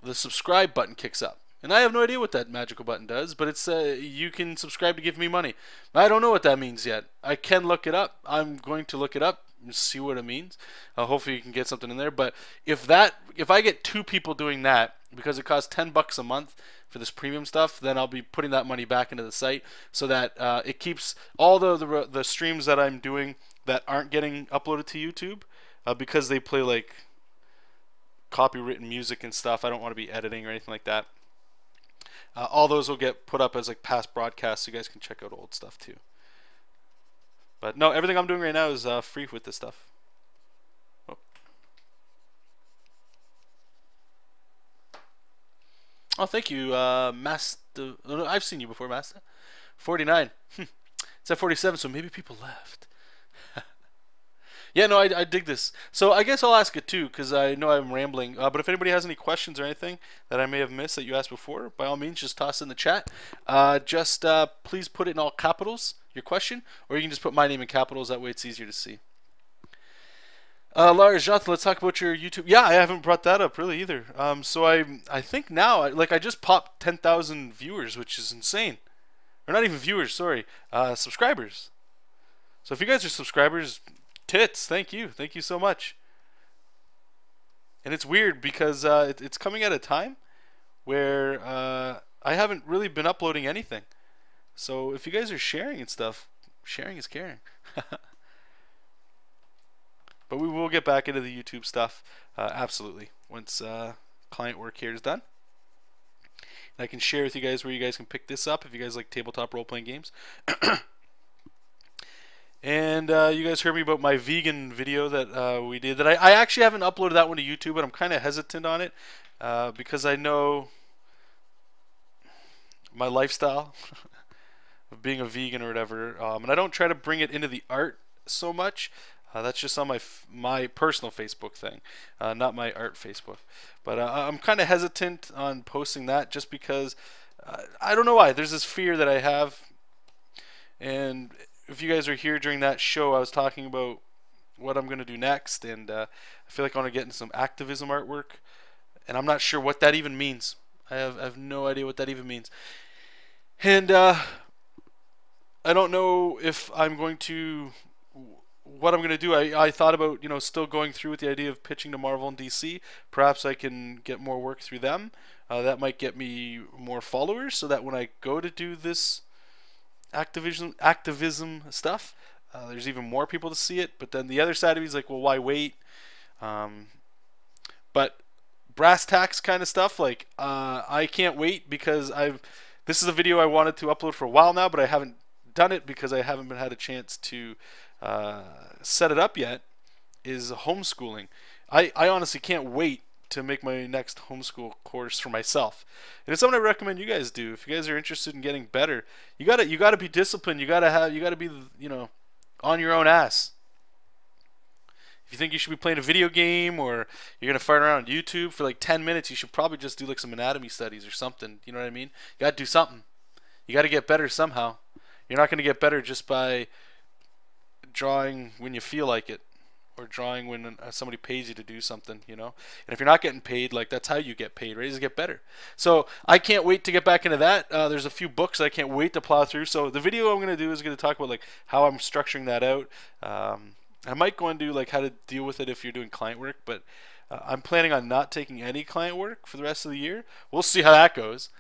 Speaker 1: the subscribe button kicks up. And I have no idea what that magical button does, but it's you can subscribe to give me money. I don't know what that means yet. I can look it up. I'm going to look it up and see what it means. Hopefully you can get something in there. But if I get 2 people doing that, because it costs $10 a month for this premium stuff, then I'll be putting that money back into the site so that it keeps all the streams that I'm doing that aren't getting uploaded to YouTube because they play like copywritten music and stuff. I don't want to be editing or anything like that. All those will get put up as like past broadcasts, so you guys can check out old stuff too. But no, everything I'm doing right now is free with this stuff. Oh, oh thank you, Master. No, I've seen you before, Master. 49. It's at 47, so maybe people left. Yeah, no, I dig this. So I guess I'll ask it too, because I know I'm rambling. But if anybody has any questions or anything that I may have missed that you asked before, by all means, just toss it in the chat. Please put it in all capitals, your question, or you can just put my name in capitals. That way it's easier to see. Lars, Jonathan, let's talk about your YouTube. Yeah, I haven't brought that up really either. So I think now, I just popped 10,000 viewers, which is insane. Or not even viewers, sorry, subscribers. So if you guys are subscribers, tits, thank you so much. And it's weird because it's coming at a time where I haven't really been uploading anything. So if you guys are sharing and stuff, sharing is caring. But we will get back into the YouTube stuff, absolutely, once client work here is done. And I can share with you guys where you guys can pick this up if you guys like tabletop role-playing games. And you guys heard me about my vegan video that we did. That I actually haven't uploaded that one to YouTube, but I'm kind of hesitant on it because I know my lifestyle of being a vegan or whatever, and I don't try to bring it into the art so much. That's just on my personal Facebook thing, not my art Facebook. But I'm kind of hesitant on posting that just because I don't know why. There's this fear that I have, and if you guys are here during that show, I was talking about what I'm going to do next, and I feel like I want to get into some activism artwork, and I'm not sure what that even means. I have no idea what that even means. And I don't know if I'm going to, what I'm going to do. I thought about, still going through with the idea of pitching to Marvel and DC. Perhaps I can get more work through them. That might get me more followers, so that when I go to do this activism stuff, there's even more people to see it. But then the other side of me is like, well, why wait? But brass tacks kind of stuff, like I can't wait because this is a video I wanted to upload for a while now, but I haven't done it because I haven't had a chance to set it up yet. Is homeschooling. I honestly can't wait to make my next homeschool course for myself, and it's something I recommend you guys do. If you guys are interested in getting better, you gotta be disciplined. You gotta be on your own ass. If you think you should be playing a video game or you're gonna fart around on YouTube for like 10 minutes, you should probably just do like some anatomy studies or something. You know what I mean? You gotta do something. You gotta get better somehow. You're not gonna get better just by drawing when you feel like it, or drawing when somebody pays you to do something, And if you're not getting paid, like, that's how you get paid, right? Is to get better. So I can't wait to get back into that. There's a few books I can't wait to plow through. So the video I'm going to do is going to talk about like how I'm structuring that out. I might go and do like how to deal with it if you're doing client work, but I'm planning on not taking any client work for the rest of the year. We'll see how that goes.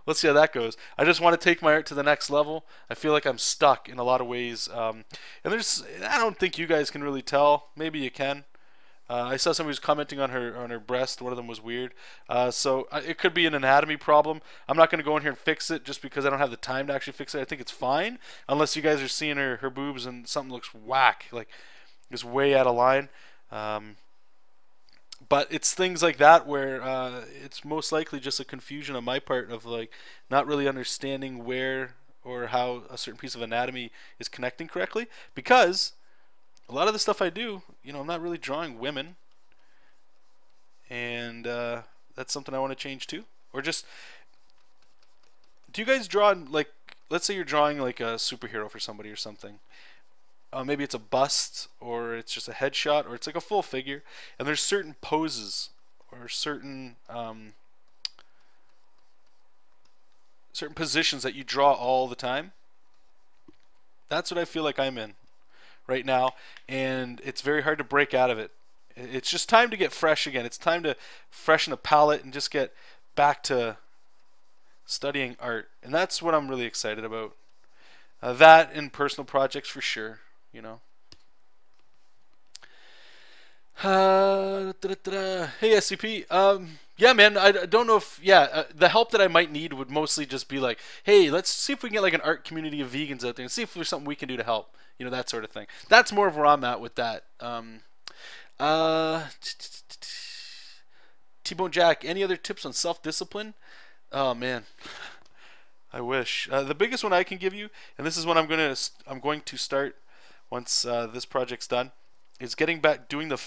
Speaker 1: Let's see how that goes. I just want to take my art to the next level. I feel like I'm stuck in a lot of ways, and I don't think you guys can really tell. Maybe you can. I saw somebody was commenting on her breast. One of them was weird. So it could be an anatomy problem. I'm not going to go in here and fix it just because I don't have the time to actually fix it. I think it's fine unless you guys are seeing her boobs and something looks whack, like it's way out of line. But it's things like that where it's most likely just a confusion on my part of like not really understanding where or how a certain piece of anatomy is connecting correctly, because a lot of the stuff I do, I'm not really drawing women, and that's something I want to change too. Or just, do you guys draw, like, let's say you're drawing like a superhero for somebody or something. Maybe it's a bust, or it's just a headshot, or it's like a full figure, and there's certain poses or certain positions that you draw all the time. That's what I feel like I'm in right now, and it's very hard to break out of it. It's just time to get fresh again. It's time to freshen the palette and just get back to studying art, and that's what I'm really excited about. That and personal projects for sure, you know. Hey SCP, yeah man, I don't know if, the help that I might need would mostly just be like, hey, let's see if we can get like an art community of vegans out there and see if there's something we can do to help, that sort of thing. That's more of where I'm at with that. Uh, T-Bone Jack, any other tips on self-discipline? Oh man, I wish. The biggest one I can give you, and this is what I'm going to start once this project's done, is getting back doing the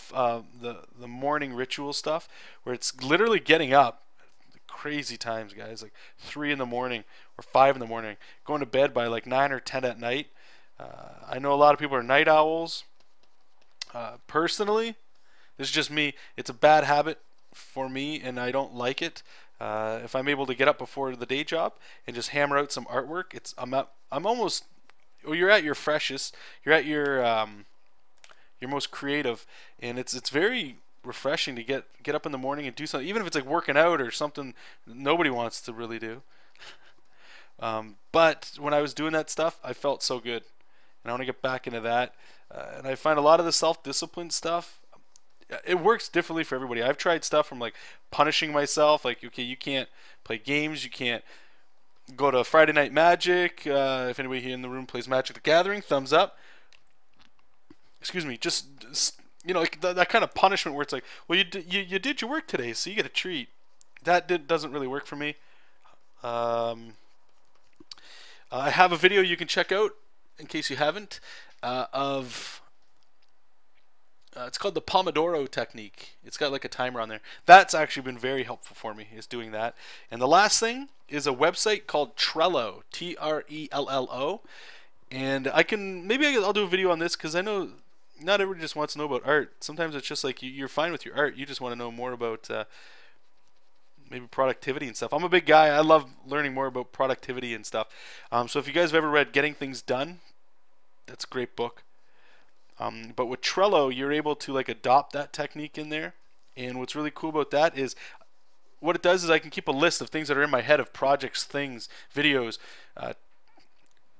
Speaker 1: morning ritual stuff, where it's literally getting up crazy times, guys, like 3 in the morning or 5 in the morning, going to bed by like 9 or 10 at night. I know a lot of people are night owls. Personally, this is just me. It's a bad habit for me, and I don't like it. If I'm able to get up before the day job and just hammer out some artwork, I'm almost, well, you're at your freshest, you're at your most creative, and it's very refreshing to get up in the morning and do something, even if it's like working out or something nobody wants to really do. But when I was doing that stuff, I felt so good, and I want to get back into that. And I find a lot of the self-discipline stuff, it works differently for everybody. I've tried stuff from like punishing myself, like, okay, you can't play games, you can't go to Friday Night Magic. If anybody here in the room plays Magic the Gathering, thumbs up. Excuse me, just like that kind of punishment where it's like, well, you did your work today, so you get a treat. That doesn't really work for me. I have a video you can check out in case you haven't, of it's called the Pomodoro technique. It's got like a timer on there. That's actually been very helpful for me, is doing that. And the last thing is a website called Trello, Trello. And I'll do a video on this, because I know not everybody just wants to know about art. Sometimes it's just like you're fine with your art. You just want to know more about maybe productivity and stuff. I'm a big guy. I love learning more about productivity and stuff. So if you guys have ever read Getting Things Done, that's a great book. But with Trello, you're able to like adopt that technique in there. And what's really cool about that is what it does is I can keep a list of things that are in my head, of projects, things, videos,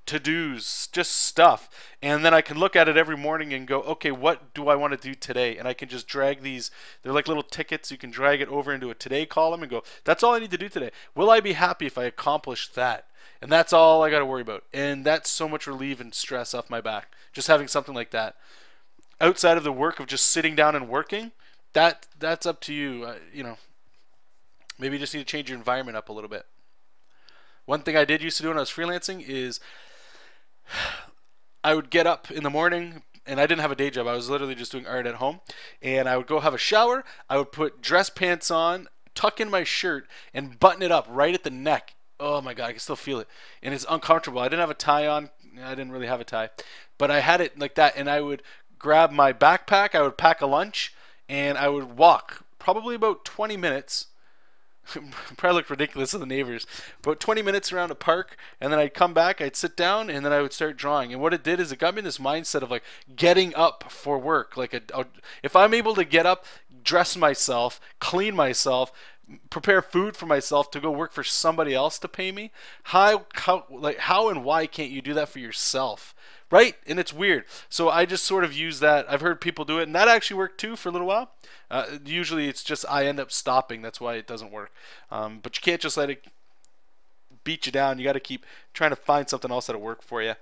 Speaker 1: to-dos, just stuff. And then I can look at it every morning and go, okay, what do I want to do today? And I can just drag these. They're like little tickets. You can drag it over into a today column and go, that's all I need to do today. Will I be happy if I accomplish that? And that's all I got to worry about. And that's so much relief and stress off my back, just having something like that. Outside of the work of just sitting down and working, that's up to you. Maybe you just need to change your environment up a little bit. One thing I did used to do when I was freelancing is I would get up in the morning, and I didn't have a day job. I was literally just doing art at home. And I would go have a shower. I would put dress pants on, tuck in my shirt, and button it up right at the neck. Oh my God, I can still feel it. And it's uncomfortable. I didn't have a tie on. I didn't really have a tie. But I had it like that, and I would grab my backpack. I would pack a lunch, and I would walk probably about 20 minutes. Probably look ridiculous to the neighbors. About 20 minutes around a park, and then I'd come back, I'd sit down, and then I would start drawing. And what it did is it got me in this mindset of like getting up for work. Like if I'm able to get up, dress myself, clean myself, prepare food for myself to go work for somebody else to pay me, how and why can't you do that for yourself? Right? And it's weird. So I just sort of use that. I've heard people do it, and that actually worked too for a little while. Usually it's just I end up stopping. That's why it doesn't work. But you can't just let it beat you down. You got to keep trying to find something else that'll work for you.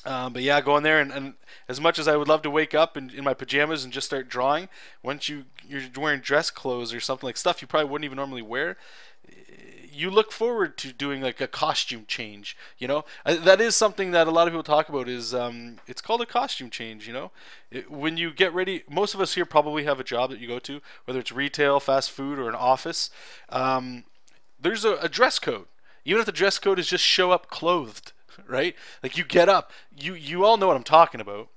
Speaker 1: But yeah, go in there and as much as I would love to wake up in my pajamas and just start drawing, once you're wearing dress clothes or something like stuff you probably wouldn't even normally wear, you look forward to doing like a costume change. That is something that a lot of people talk about. Is it's called a costume change. When you get ready, most of us here probably have a job that you go to, whether it's retail, fast food, or an office. There's a dress code. Even if the dress code is just show up clothed, right? Like you get up, you all know what I'm talking about.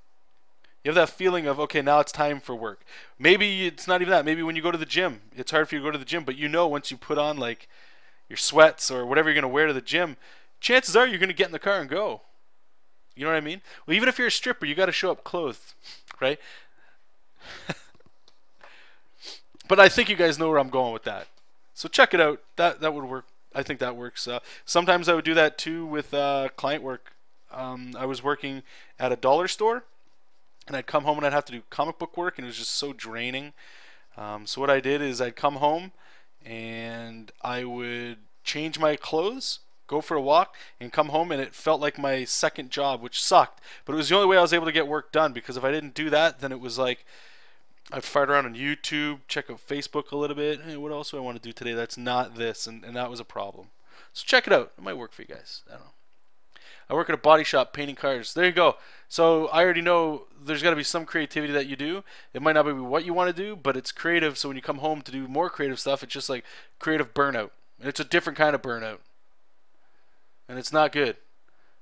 Speaker 1: You have that feeling of, okay, now it's time for work. Maybe it's not even that. Maybe when you go to the gym, it's hard for you to go to the gym, but once you put on like your sweats or whatever you're going to wear to the gym, chances are you're going to get in the car and go. You know what I mean? Well, even if you're a stripper, you got to show up clothed, right? But I think you guys know where I'm going with that. So check it out. That would work. I think that works. Sometimes I would do that too with client work. I was working at a dollar store, and I'd come home and I'd have to do comic book work, and it was just so draining. So what I did is I'd come home and I would change my clothes, go for a walk, and come home, and it felt like my second job, which sucked. But it was the only way I was able to get work done, because if I didn't do that, then it was like I'd fired around on YouTube, check out Facebook a little bit. Hey, what else do I want to do today that's not this? And that was a problem. So check it out. It might work for you guys. I don't know. I work at a body shop painting cars. There you go. So I already know there's got to be some creativity that you do. It might not be what you want to do, but it's creative. So when you come home to do more creative stuff, it's just like creative burnout. And it's a different kind of burnout. And it's not good.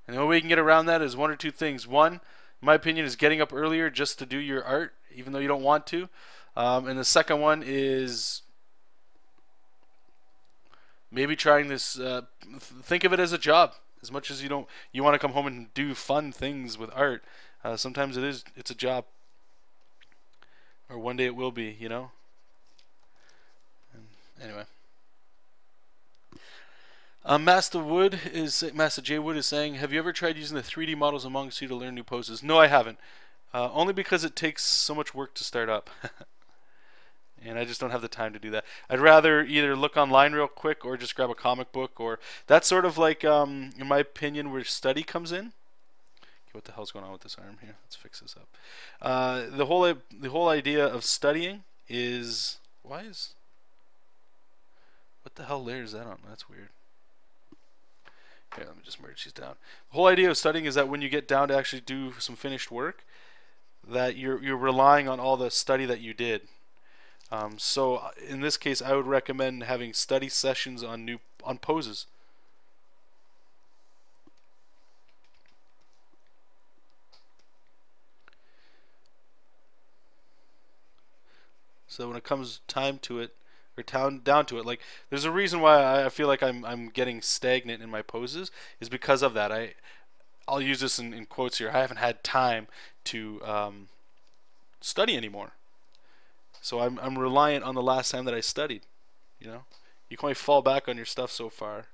Speaker 1: And the only way you can get around that is one or two things. One, in my opinion, is getting up earlier just to do your art, even though you don't want to. And the second one is maybe trying this. Think of it as a job. As much as you want to come home and do fun things with art. Sometimes it's a job. Or one day it will be. And anyway. Master J Wood is saying, have you ever tried using the 3D models in Manga Studio to learn new poses? No, I haven't. Only because it takes so much work to start up. And I just don't have the time to do that. I'd rather either look online real quick or just grab a comic book. Or that's sort of like, in my opinion, where study comes in. Okay, what the hell's going on with this arm here? Let's fix this up. The whole idea of studying is... What the hell layer is that on? That's weird. Here, let me just merge these down. The whole idea of studying is that when you get down to actually do some finished work, that you're relying on all the study that you did. So in this case, I would recommend having study sessions on poses. So when it comes time to it, or down to it, like there's a reason why I feel like I'm getting stagnant in my poses, is because of that. I'll use this in quotes here. I haven't had time to study anymore. So I'm reliant on the last time that I studied. You can only fall back on your stuff so far.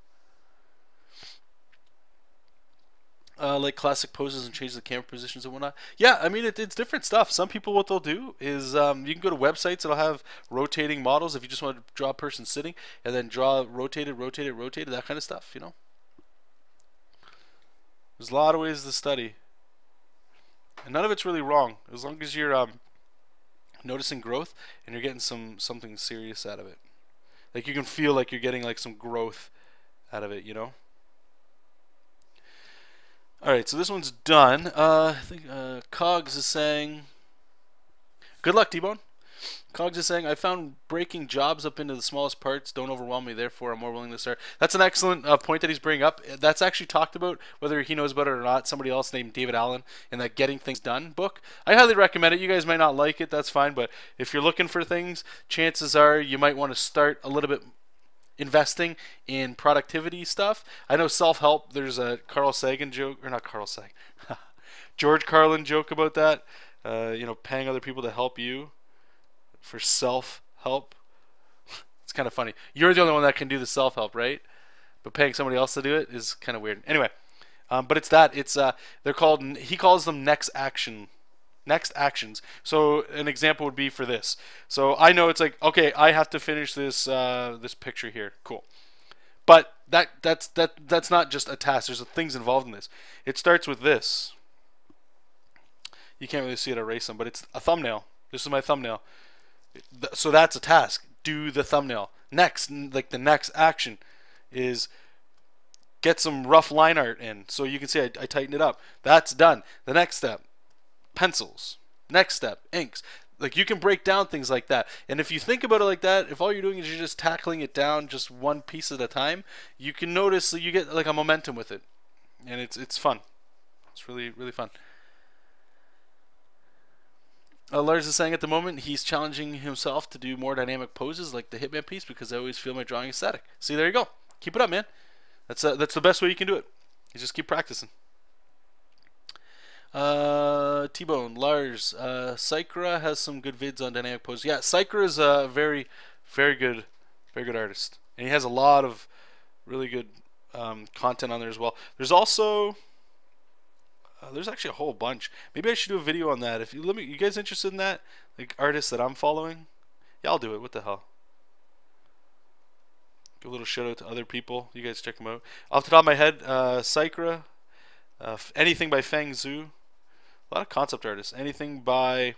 Speaker 1: Like classic poses and change the camera positions and whatnot. Yeah, I mean it's different stuff. Some people, what they'll do is you can go to websites that'll have rotating models if you just want to draw a person sitting, and then draw rotated, that kind of stuff. There's a lot of ways to study, and none of it's really wrong as long as you're noticing growth and you're getting something serious out of it. Like you can feel like you're getting like some growth out of it. Alright, so this one's done. I think Cogs is saying, good luck, T-Bone. Cogs is saying, I found breaking jobs up into the smallest parts don't overwhelm me, therefore I'm more willing to start. That's an excellent point that he's bringing up. That's actually talked about, whether he knows about it or not, somebody else named David Allen in that Getting Things Done book. I highly recommend it. You guys might not like it, that's fine, but if you're looking for things, chances are you might want to start a little bit investing in productivity stuff. I know self-help, there's a Carl Sagan joke, or not Carl Sagan, George Carlin joke about that, paying other people to help you for self-help. It's kind of funny. You're the only one that can do the self-help, right? But paying somebody else to do it is kind of weird. Anyway, but it's that. It's he calls them next actions. So an example would be for this. So I know it's like, okay, I have to finish this this picture here. Cool. But that's not just a task. There's things involved in this. It starts with this. You can't really see it, erase them, but it's a thumbnail. This is my thumbnail. So that's a task. Do the thumbnail. Next, like the next action is get some rough line art in. So you can see I tightened it up. That's done. The next step, pencils. Next step, inks. Like you can break down things like that. And if you think about it like that, if all you're doing is you're just tackling it down just one piece at a time, you can notice that you get like a momentum with it. And it's fun. It's really, really fun. Lars is saying at the moment he's challenging himself to do more dynamic poses like the Hitman piece because I always feel my drawing is static. See, there you go. Keep it up, man. That's the best way you can do it. You just keep practicing. T-Bone, Lars, Psychra has some good vids on dynamic poses. Yeah, Psychra is a very good artist, and he has a lot of really good content on there as well. There's also there's actually a whole bunch. Maybe I should do a video on that. If you you guys interested in that, like artists that I'm following, yeah, I'll do it. What the hell? Give a little shout out to other people. You guys check them out. Off the top of my head, Psychra, anything by Feng Zhu, a lot of concept artists. Anything by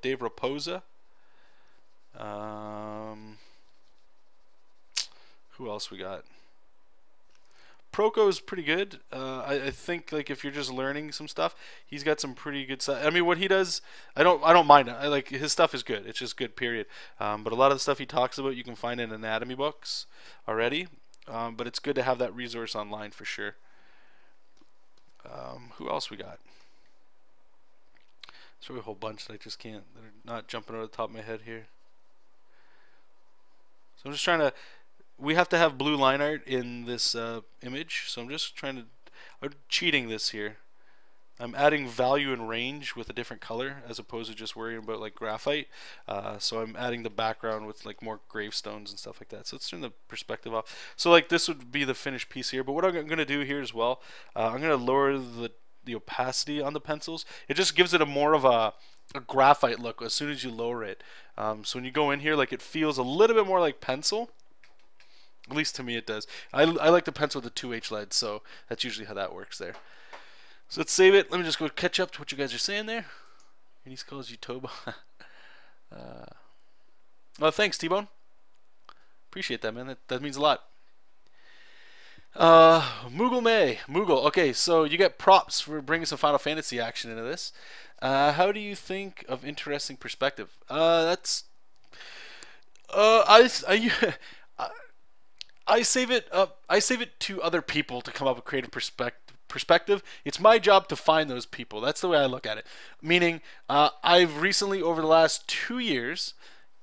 Speaker 1: Dave Raposa. Who else we got? Proko is pretty good. I think like if you're just learning some stuff, he's got some pretty good stuff. I mean, what he does, I don't mind it. I like his stuff is good. It's just good, period. But a lot of the stuff he talks about, you can find in anatomy books already. But it's good to have that resource online for sure. Who else we got? There's really a whole bunch that I just can't. That are not jumping out of the top of my head here. So I'm just trying to. We have to have blue line art in this image, so I'm just trying to. I'm cheating this here. I'm adding value and range with a different color as opposed to just worrying about like graphite. So I'm adding the background with like more gravestones and stuff like that. So let's turn the perspective off. So like this would be the finished piece here. But what I'm going to do here as well, I'm going to lower the opacity on the pencils. It just gives it a more of a graphite look as soon as you lower it. So when you go in here, like it feels a little bit more like pencil. At least to me it does. I like the pencil with the 2H lead, so that's usually how that works there. So let's save it. Let me just go catch up to what you guys are saying there. Your niece calls you Toba. Oh, thanks, T-Bone. Appreciate that, man. That means a lot. Moogle May. Moogle. Okay, so you get props for bringing some Final Fantasy action into this. How do you think of interesting perspective? That's... I save it up. I save it to other people to come up with creative perspective. It's my job to find those people. That's the way I look at it. Meaning, I've recently, over the last 2 years,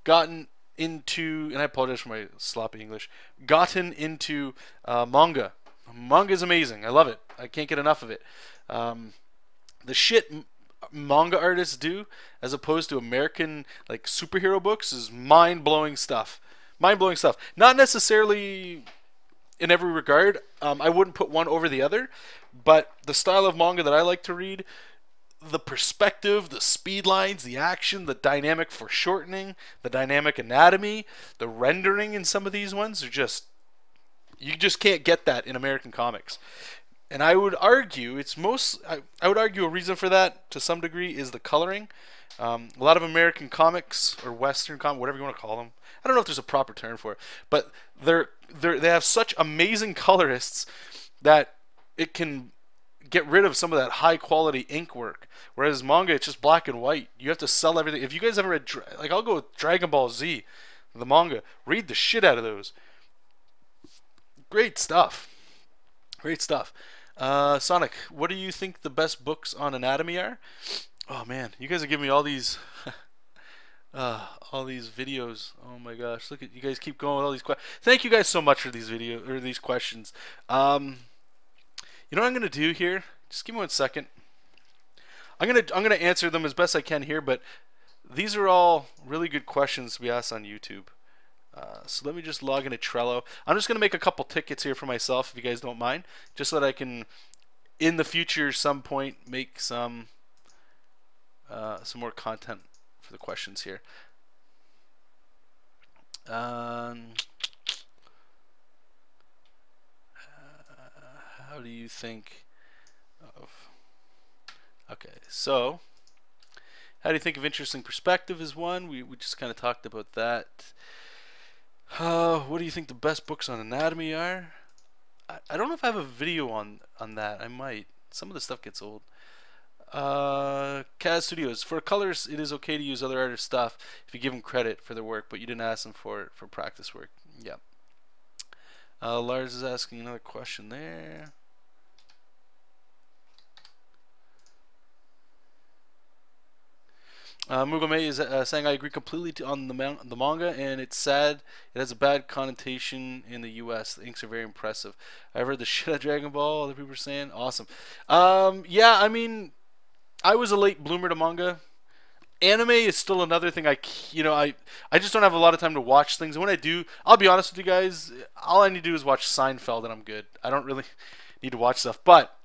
Speaker 1: gotten into, and I apologize for my sloppy English, gotten into manga. Manga is amazing. I love it. I can't get enough of it. The shit manga artists do, as opposed to American like superhero books, is mind-blowing stuff. Mind-blowing stuff. Not necessarily in every regard. I wouldn't put one over the other, but the style of manga that I like to read, the perspective, the speed lines, the action, the dynamic foreshortening, the dynamic anatomy, the rendering in some of these ones are just, you just can't get that in American comics. And I would argue I would argue a reason for that to some degree is the coloring. A lot of American comics or Western comics, whatever you want to call them, I don't know if there's a proper term for it, but they have such amazing colorists that it can get rid of some of that high quality ink work. Whereas manga, it's just black and white. You have to sell everything. If you guys ever read, like I'll go with Dragon Ball Z, the manga, read the shit out of those. Great stuff. Great stuff. Sonic, what do you think the best books on anatomy are? Oh man, you guys are giving me all these videos. Oh my gosh, look at you guys keep going with all these questions. Thank you guys so much for these these questions. You know what I'm gonna do here? Just give me 1 second. I'm gonna answer them as best I can here, but these are all really good questions to be asked on YouTube. So let me just log into Trello. I'm just gonna make a couple tickets here for myself, if you guys don't mind, just so that I can, in the future, some point, make some more content for the questions here. How do you think of... Okay, so How do you think of interesting perspective is one. We just kind of talked about that. What do you think the best books on anatomy are? I don't know if I have a video on that. I might. Some of the stuff gets old. Kaz Studios. For colors, it is okay to use other artists' stuff if you give them credit for their work, but you didn't ask them for it for practice work. Yeah. Lars is asking another question there. Mugame is saying I agree completely on the manga, and it's sad it has a bad connotation in the U.S. The inks are very impressive. I've heard the shit out of Dragon Ball. Other people are saying awesome. Yeah, I mean, I was a late bloomer to manga. Anime is still another thing. I just don't have a lot of time to watch things. And when I do, I'll be honest with you guys, all I need to do is watch Seinfeld, and I'm good. I don't really need to watch stuff. But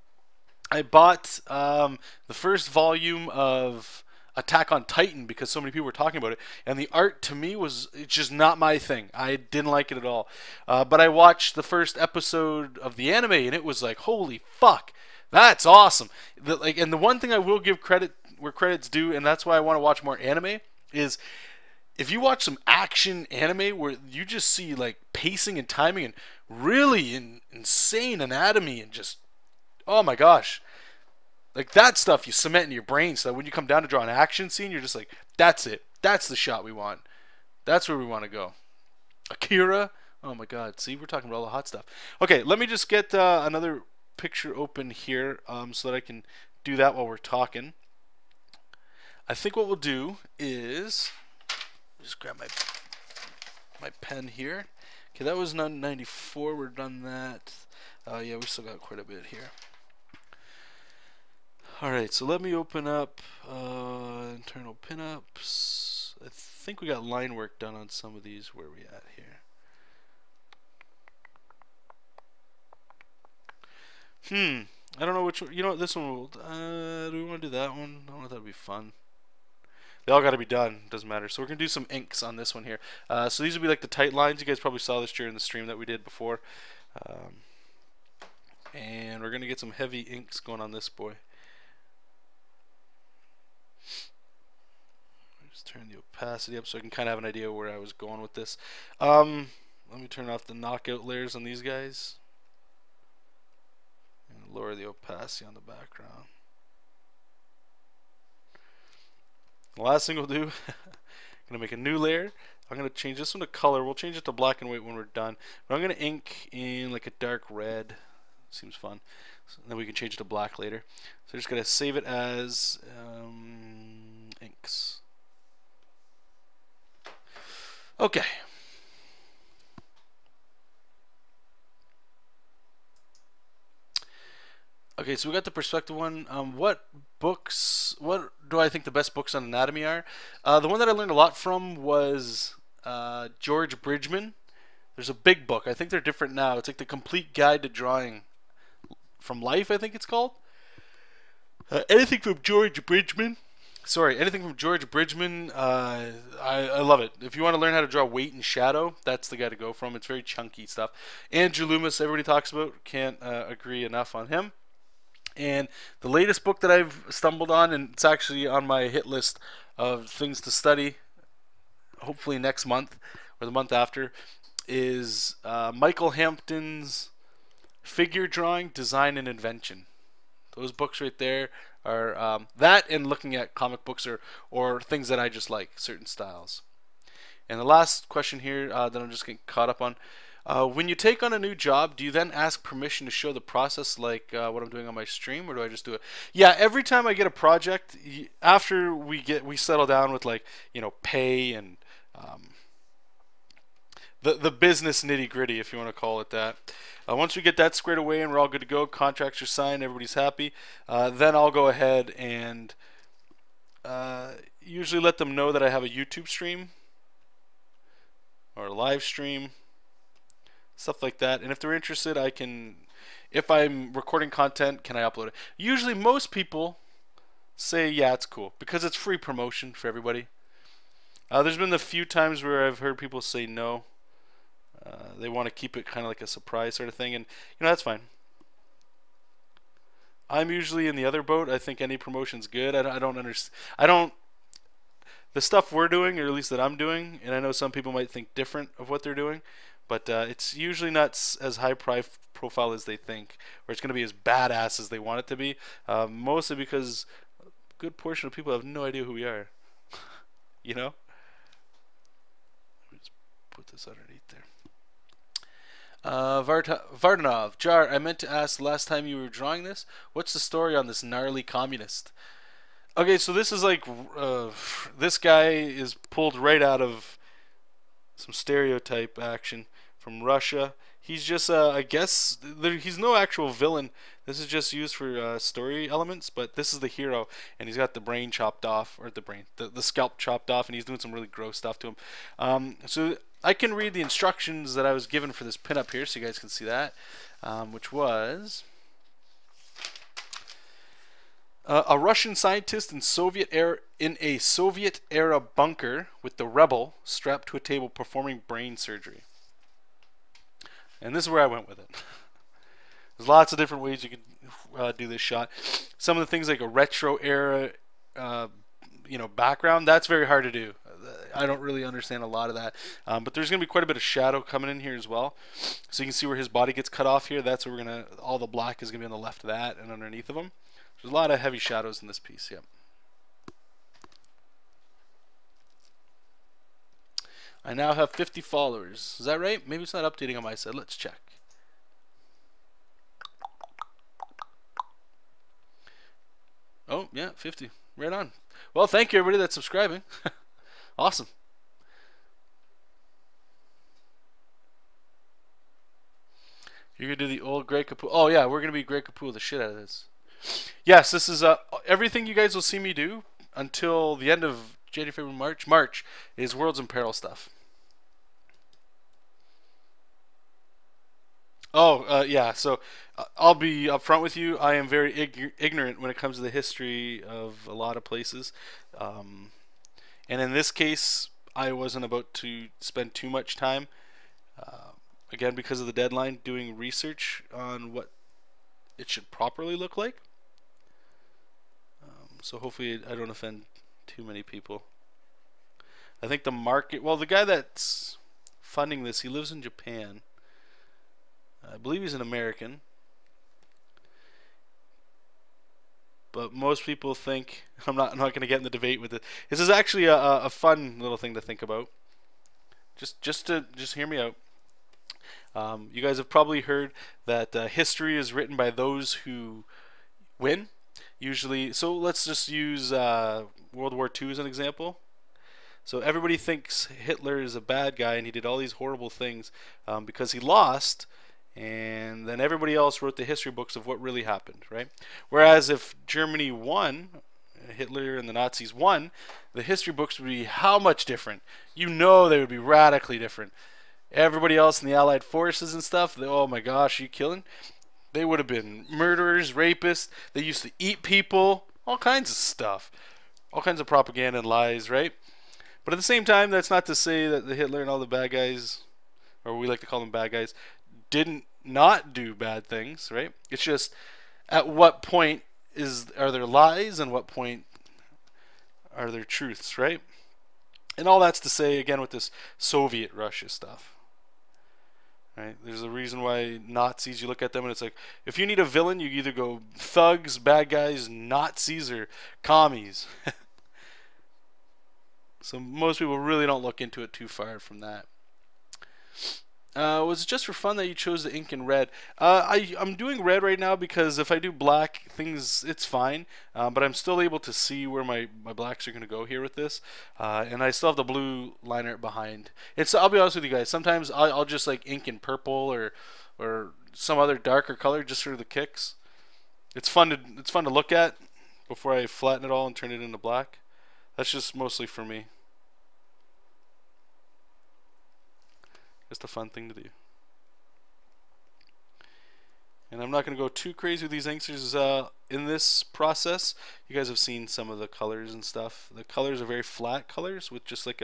Speaker 1: I bought the first volume of Attack on Titan because so many people were talking about it, and the art to me it's just not my thing. I didn't like it at all. But I watched the first episode of the anime, and it was like, holy fuck, that's awesome. And the one thing I will give credit where credit's due, and that's why I want to watch more anime, is if you watch some action anime where you just see like pacing and timing and really insane anatomy and just, oh my gosh. Like that stuff you cement in your brain so that when you come down to draw an action scene, you're just like, that's it. That's the shot we want. That's where we want to go. Akira. Oh my god. See, we're talking about all the hot stuff. Okay, let me just get another picture open here so that I can do that while we're talking. I think what we'll do is just grab my pen here. Okay, that was 94. We're done that. Yeah, we still got quite a bit here. Alright, so let me open up internal pinups. I think we got line work done on some of these. Where are we at here? I don't know which one. You know what, this one will... do we want to do that one? I don't know if that would be fun. They all got to be done. Doesn't matter. So we're going to do some inks on this one here. So these will be like the tight lines. You guys probably saw this during the stream that we did before. And we're going to get some heavy inks going on this boy. Just turn the opacity up so I can kind of have an idea where I was going with this. Let me turn off the knockout layers on these guys. And lower the opacity on the background. The last thing we'll do, I'm going to make a new layer. I'm going to change this one to color. We'll change it to black and white when we're done. But I'm going to ink in like a dark red. Seems fun. So then we can change it to black later. So I'm just going to save it as inks. Okay. Okay, so we got the perspective one. What do I think the best books on anatomy are? The one that I learned a lot from was George Bridgman. There's a big book. I think they're different now. It's like the Complete Guide to Drawing from Life, I think it's called. Anything from George Bridgman. Anything from George Bridgman, I love it. If you want to learn how to draw weight and shadow, that's the guy to go from. It's very chunky stuff. Andrew Loomis, everybody talks about. Can't agree enough on him. And the latest book that I've stumbled on, and it's actually on my hit list of things to study, hopefully next month or the month after, is Michael Hampton's Figure Drawing, Design, and Invention. Those books right there are that, and looking at comic books or things that I just like, certain styles. And the last question here that I'm just getting caught up on. When you take on a new job, do you then ask permission to show the process like what I'm doing on my stream, or do I just do it? Yeah, every time I get a project, after we settle down with, like, you know, pay and the business nitty-gritty, if you want to call it that. Once we get that squared away and we're all good to go, contracts are signed, everybody's happy, then I'll go ahead and usually let them know that I have a YouTube stream or a live stream, stuff like that. And if they're interested, I can, if I'm recording content, can I upload it? Usually most people say, yeah, it's cool, because it's free promotion for everybody. There's been a few times where I've heard people say no. They want to keep it kind of like a surprise sort of thing, and you know, that's fine. I'm usually in the other boat. I think any promotion's good. I don't understand. the stuff we're doing, or at least that I'm doing, and I know some people might think different of what they're doing, but it's usually not as high profile as they think, or it's going to be as badass as they want it to be. Mostly because a good portion of people have no idea who we are. You know? Let me just put this underneath there. Vardanov, Jar, I meant to ask last time you were drawing this, what's the story on this gnarly communist? Okay, so this is like, this guy is pulled right out of some stereotype action from Russia. He's just, I guess, he's no actual villain. This is just used for story elements, but this is the hero, and he's got the brain chopped off, or the scalp chopped off, and he's doing some really gross stuff to him. So I can read the instructions that I was given for this pinup here, so you guys can see that, which was... a Russian scientist in a Soviet era bunker with the rebel strapped to a table performing brain surgery. And this is where I went with it. There's lots of different ways you could do this shot. Some of the things like a retro era, background, that's very hard to do. I don't really understand a lot of that, but there's going to be quite a bit of shadow coming in here as well. So you can see where his body gets cut off here. That's where all the black is going to be on the left of that and underneath of him. There's a lot of heavy shadows in this piece, yep. I now have 50 followers. Is that right? Maybe it's not updating on my side. Let's check. Oh, yeah, 50. Right on. Well, thank you, everybody that's subscribing. Awesome. You're going to do the old Grey Capullo. Oh, yeah, we're going to be Grey Capullo the shit out of this. Yes, this is everything you guys will see me do until the end of January, February, March. March is Worlds in Peril stuff. Oh, yeah, so I'll be upfront with you. I am very ignorant when it comes to the history of a lot of places. And in this case, I wasn't about to spend too much time, again, because of the deadline, doing research on what it should properly look like. So hopefully I don't offend too many people. I think the market, well, the guy that's funding this, he lives in Japan. I believe he's an American. But most people think, I'm not going to get in the debate with it. This is actually a fun little thing to think about. Just hear me out. You guys have probably heard that history is written by those who win. Usually, so let's just use World War II as an example. So everybody thinks Hitler is a bad guy and he did all these horrible things because he lost, and then everybody else wrote the history books of what really happened, right? Whereas if Germany won, Hitler and the Nazis won, the history books would be how much different? You know, they would be radically different. Everybody else in the Allied forces and stuff, oh my gosh, are you killing? They would have been murderers, rapists. They used to eat people, all kinds of stuff, all kinds of propaganda and lies, right? But at the same time, that's not to say that the Hitler and all the bad guys, or we like to call them bad guys, didn't not do bad things, right? It's just at what point are there lies and what point are there truths, right? And all that's to say, again, with this Soviet Russia stuff. Right? There's a reason why Nazis, you look at them and it's like, if you need a villain, you either go thugs, bad guys, Nazis, or commies. So most people really don't look into it too far from that. Was it just for fun that you chose the ink in red? I'm doing red right now because if I do black things, it's fine. But I'm still able to see where my blacks are going to go here with this. And I still have the blue line art behind. I'll be honest with you guys. Sometimes I'll just like ink in purple or some other darker color just for the kicks. It's fun to look at before I flatten it all and turn it into black. That's just mostly for me. Just a fun thing to do. And I'm not going to go too crazy with these inks in this process. You guys have seen some of the colors and stuff. The colors are very flat colors with just like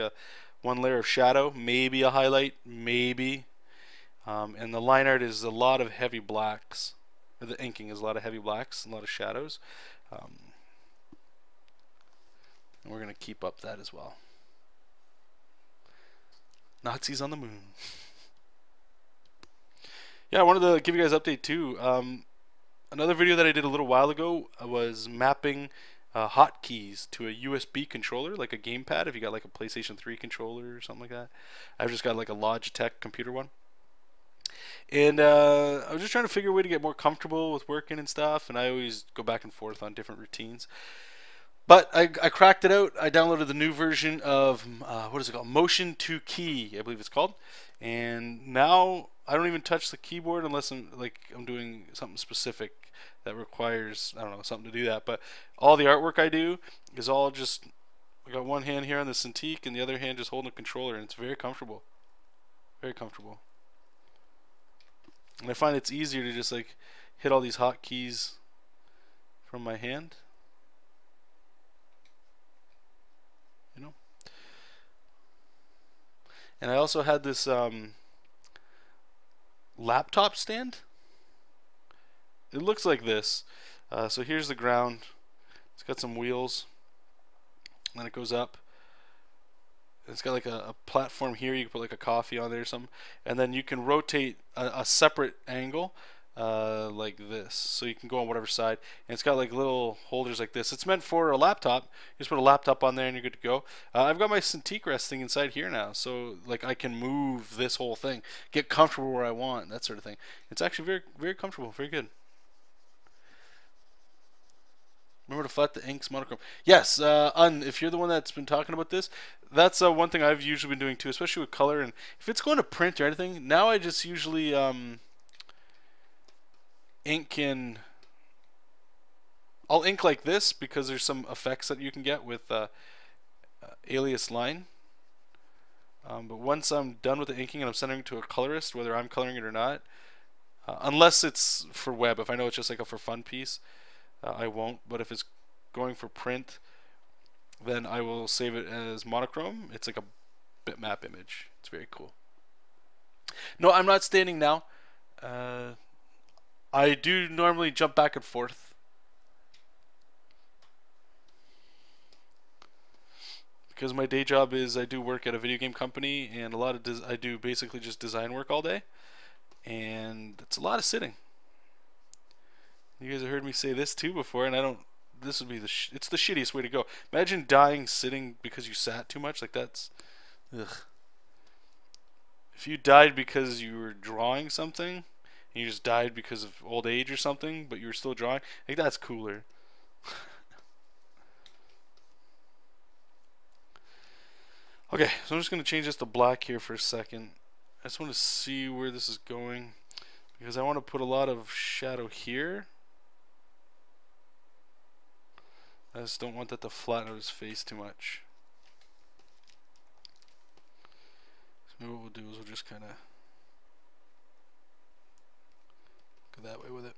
Speaker 1: one layer of shadow, maybe a highlight, maybe. And the line art is a lot of heavy blacks. Or the inking is a lot of heavy blacks and a lot of shadows. And we're going to keep up that as well. Nazis on the moon. Yeah, I wanted to give you guys an update too. Another video that I did a little while ago was mapping hotkeys to a USB controller, like a gamepad. If you got like a PlayStation 3 controller or something like that, I've just got like a Logitech computer one. And I was just trying to figure a way to get more comfortable with working and stuff, and I always go back and forth on different routines. But I cracked it out. I downloaded the new version of, what is it called? Motion to Key, I believe it's called. And now I don't even touch the keyboard unless I'm doing something specific that requires, I don't know, something to do that. But all the artwork I do is all just, I got one hand here on the Cintiq and the other hand just holding a controller, and it's very comfortable. Very comfortable. And I find it's easier to just like hit all these hotkeys from my hand. You know? And I also had this laptop stand. It looks like this. So here's the ground. It's got some wheels. And then it goes up. It's got like a platform here. You can put like a coffee on there or something. And then you can rotate a separate angle like this. So you can go on whatever side. And it's got like little holders like this. It's meant for a laptop. You just put a laptop on there and you're good to go. I've got my Cintiq resting inside here now. So like I can move this whole thing. Get comfortable where I want. That sort of thing. It's actually very, very comfortable. Very good. Remember to flat the inks monochrome. Yes, if you're the one that's been talking about this, that's one thing I've usually been doing too, especially with color. And if it's going to print or anything, now I just usually ink in. I'll ink like this because there's some effects that you can get with alias line. But once I'm done with the inking and I'm sending it to a colorist, whether I'm coloring it or not, unless it's for web, if I know it's just like a for fun piece, I won't. But if it's going for print, then I will save it as monochrome. It's like a bitmap image. It's very cool. No, I'm not standing now. I do normally jump back and forth. Because my day job is I do work at a video game company, and a lot of I do basically just design work all day, and it's a lot of sitting. You guys have heard me say this too before, and I don't. This would be it's the shittiest way to go. Imagine dying sitting because you sat too much. Like that's, ugh. If you died because you were drawing something, and you just died because of old age or something, but you were still drawing, like that's cooler. Okay, so I'm just going to change this to black here for a second. I just want to see where this is going, because I want to put a lot of shadow here. I just don't want that to flatten out his face too much. So maybe what we'll do is we'll just kind of go that way with it.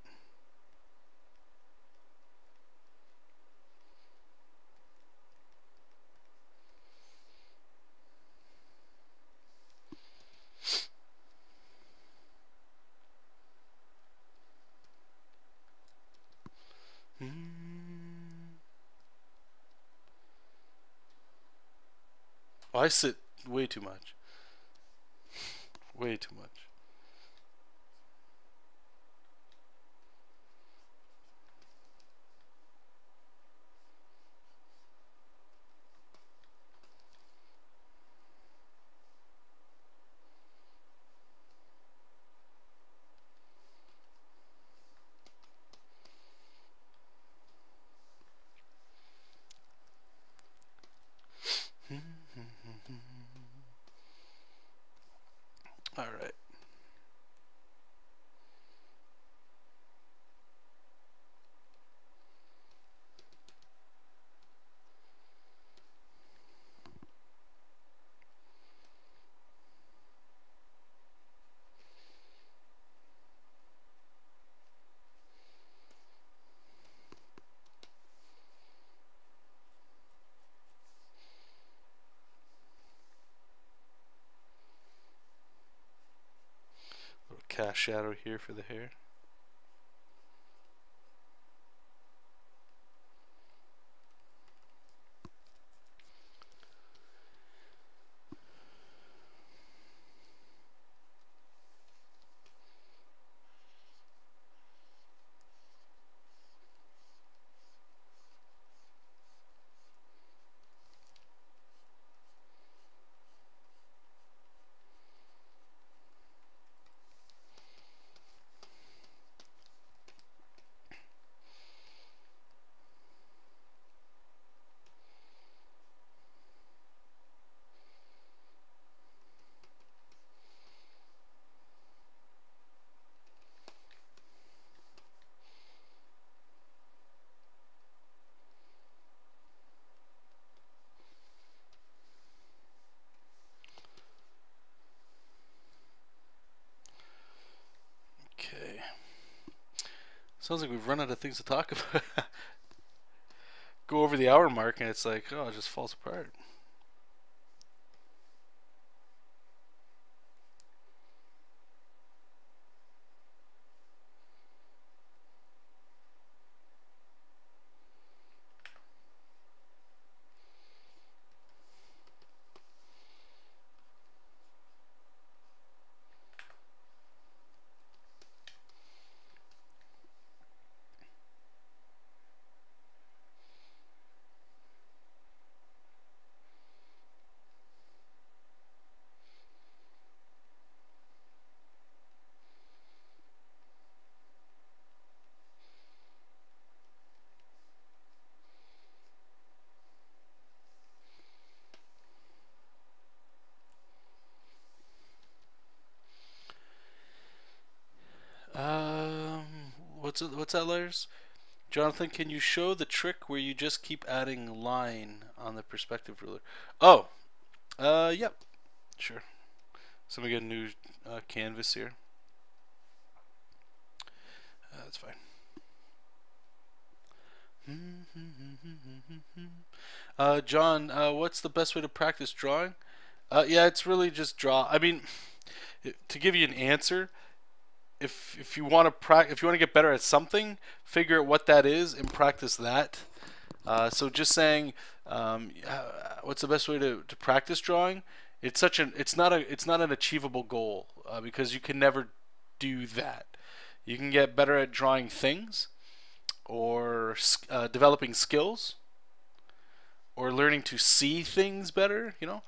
Speaker 1: Oh, I sit way too much. Way too much. All right. Little cast shadow here for the hair. Sounds like we've run out of things to talk about. Go over the hour mark and it's like, oh, it just falls apart. What's that, Lars? Jonathan, can you show the trick where you just keep adding line on the perspective ruler? Oh, yep, sure. So we get a new canvas here. That's fine. John, what's the best way to practice drawing? Yeah, it's really just draw. I mean, to give you an answer, if you want to get better at something, figure out what that is and practice that. So just saying, what's the best way to practice drawing? It's not an achievable goal because you can never do that. You can get better at drawing things, or developing skills, or learning to see things better, you know.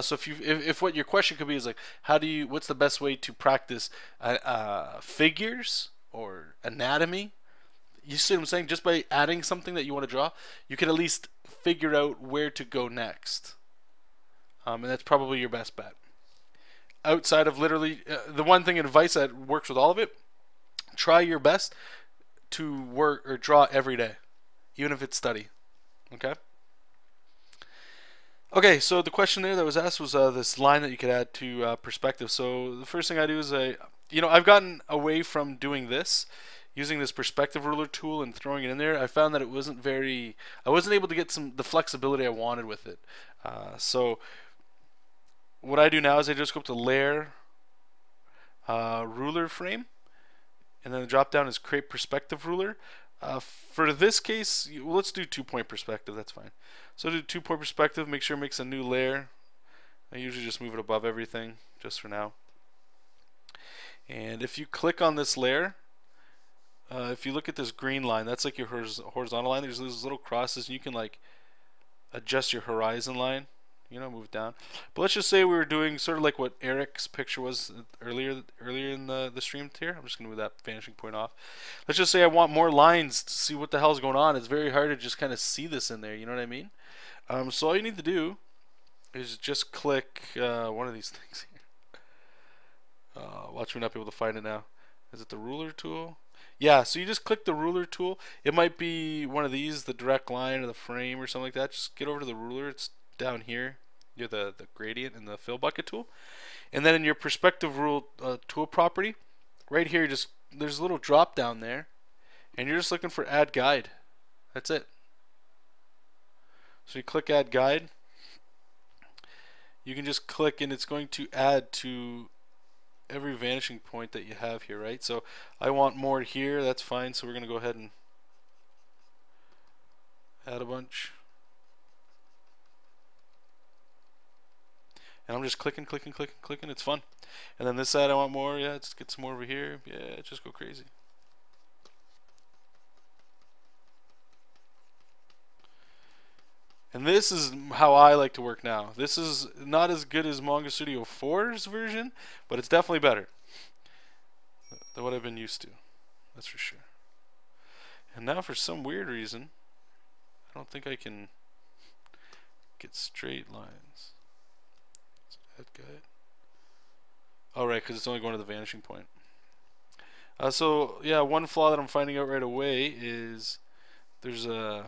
Speaker 1: So if what your question could be is like, what's the best way to practice figures or anatomy? You see what I'm saying? Just by adding something that you want to draw, you can at least figure out where to go next, and that's probably your best bet. Outside of literally the one thing advice that works with all of it, try your best to work or draw every day, even if it's study. Okay. Okay, so the question there that was asked was this line that you could add to perspective. So the first thing I do is I've gotten away from doing this, using this perspective ruler tool and throwing it in there. I found that I wasn't able to get the flexibility I wanted with it. So what I do now is I just go up to layer, ruler frame, and then the drop down is create perspective ruler. For this case, let's do 2-point perspective. That's fine. So do 2-point perspective. Make sure it makes a new layer. I usually just move it above everything, just for now. And if you click on this layer, if you look at this green line, that's like your horizontal line. There's these little crosses, and you can like adjust your horizon line. You know, move it down. But let's just say we were doing sort of like what Eric's picture was earlier in the stream here. I'm just going to move that vanishing point off. Let's just say I want more lines to see what the hell's going on. It's very hard to just kind of see this in there. You know what I mean? So all you need to do is just click one of these things here. Watch me not be able to find it now. Is it the ruler tool? Yeah, so you just click the ruler tool. It might be one of these, the direct line or the frame or something like that. Just get over to the ruler. It's down here near the gradient and the fill bucket tool, and then in your perspective rule tool property, right here, there's a little drop down there, and you're just looking for add guide. That's it. So you click add guide. You can just click, and it's going to add to every vanishing point that you have here, right? So I want more here. That's fine. So we're going to go ahead and add a bunch. And I'm just clicking. It's fun. And then this side I want more. Yeah, let's get some more over here. Yeah, just go crazy. And this is how I like to work now. This is not as good as Manga Studio 4's version, but it's definitely better than what I've been used to. That's for sure. And now for some weird reason, I don't think I can get straight lines. That guy. Oh, right, because it's only going to the vanishing point. So yeah, one flaw that I'm finding out right away is there's a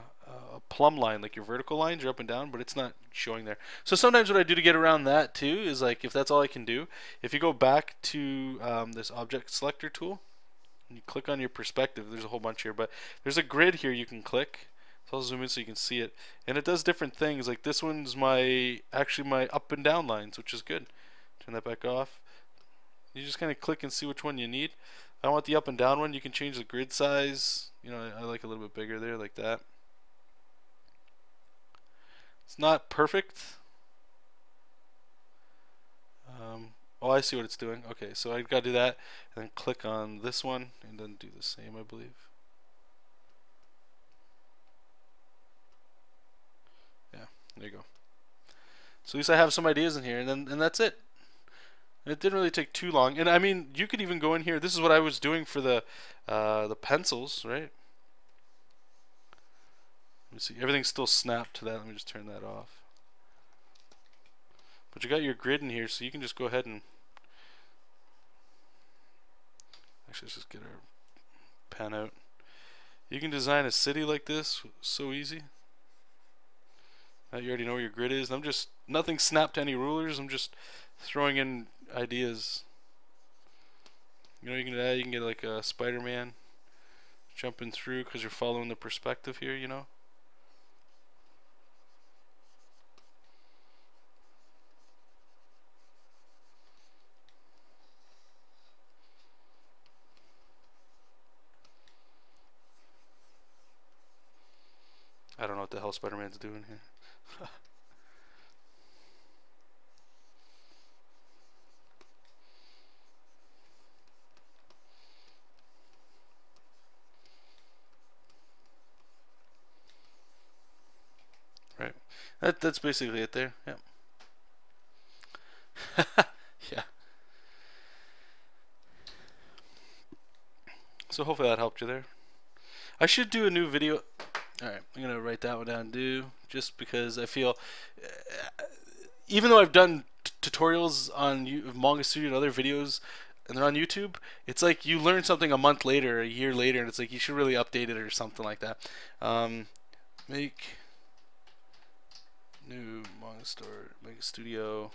Speaker 1: plumb line, like your vertical lines are up and down, but it's not showing there. So sometimes what I do to get around that too is, like, if that's all I can do, if you go back to this object selector tool, You click on your perspective. There's a whole bunch here, but there's a grid here you can click. So I'll zoom in so you can see it, and it does different things. Like this one's actually my up and down lines, which is good. Turn that back off. You just kind of click and see which one you need. I want the up and down one. You can change the grid size. You know, I like a little bit bigger there, like that. It's not perfect. Oh, I see what it's doing. Okay, so I gotta do that, and then click on this one, and then do the same, I believe. Yeah, there you go. So at least I have some ideas in here, and that's it. And it didn't really take too long. And I mean, you could even go in here. This is what I was doing for the pencils, right? Let me see. Everything's still snapped to that. Let me just turn that off. But you got your grid in here, so you can just go ahead and actually let's just get our pen out. You can design a city like this, so easy. You already know where your grid is. Nothing snapped to any rulers. I'm just throwing in ideas. You know, you can get like a Spider-Man jumping through because you're following the perspective here, you know. I don't know what the hell Spider-Man's doing here. Right. That's basically it there. Yeah. Yeah. So hopefully that helped you there. I should do a new video. Alright, I'm going to write that one down, just because I feel, even though I've done tutorials on Manga Studio and other videos, and they're on YouTube, it's like you learn something a month later, a year later, and it's like you should really update it or something like that. Make new Manga Studio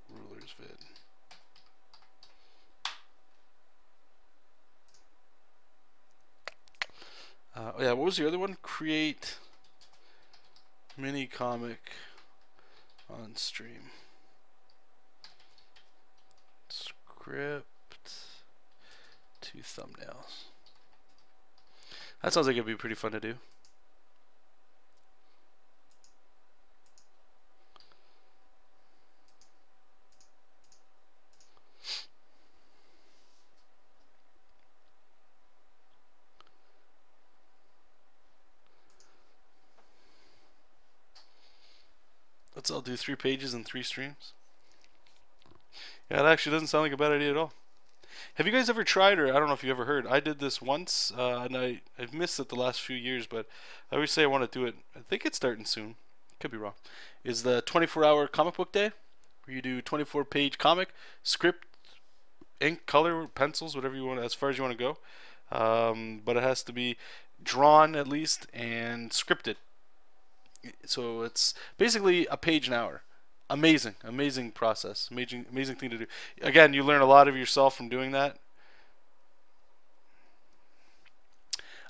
Speaker 1: rulers vid. Oh yeah, what was the other one? Create mini comic on stream. Script to thumbnails. That sounds like it'd be pretty fun to do. I'll do 3 pages and 3 streams. Yeah, that actually doesn't sound like a bad idea at all. Have you guys ever tried, or I don't know if you ever heard, I did this once, and I've missed it the last few years, but I always say I want to do it. I think it's starting soon. Could be wrong. Is the 24-hour comic book day, where you do 24-page comic, script, ink, color, pencils, whatever you want, as far as you want to go. But it has to be drawn at least and scripted. So it's basically a page an hour. Amazing process. Amazing thing to do. Again, you learn a lot of yourself from doing that.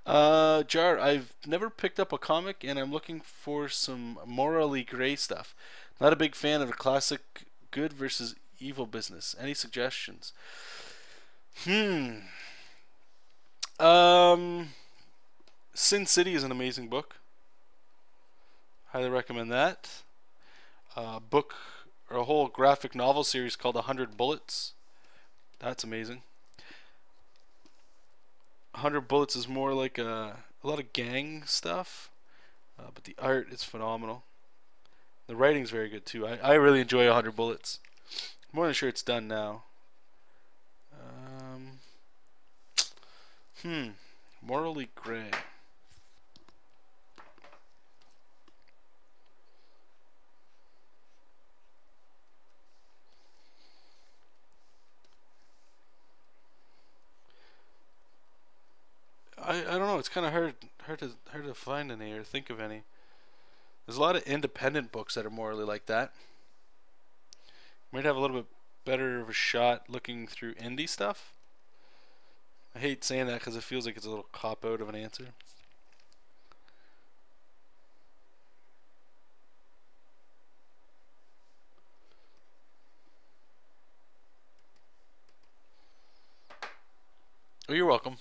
Speaker 1: Jar, I've never picked up a comic, and I'm looking for some morally gray stuff. Not a big fan of the classic good versus evil business. Any suggestions? Sin City is an amazing book. Highly recommend that. Book or a whole graphic novel series called 100 Bullets. That's amazing. 100 Bullets is more like a lot of gang stuff, but the art is phenomenal. The writing's very good too. I really enjoy 100 Bullets. I'm more than sure it's done now. Morally gray. I don't know. It's kind of hard to find any or think of any. There's a lot of independent books that are morally like that. Might have a little bit better of a shot looking through indie stuff. I hate saying that because it feels like it's a little cop-out of an answer. Oh, you're welcome.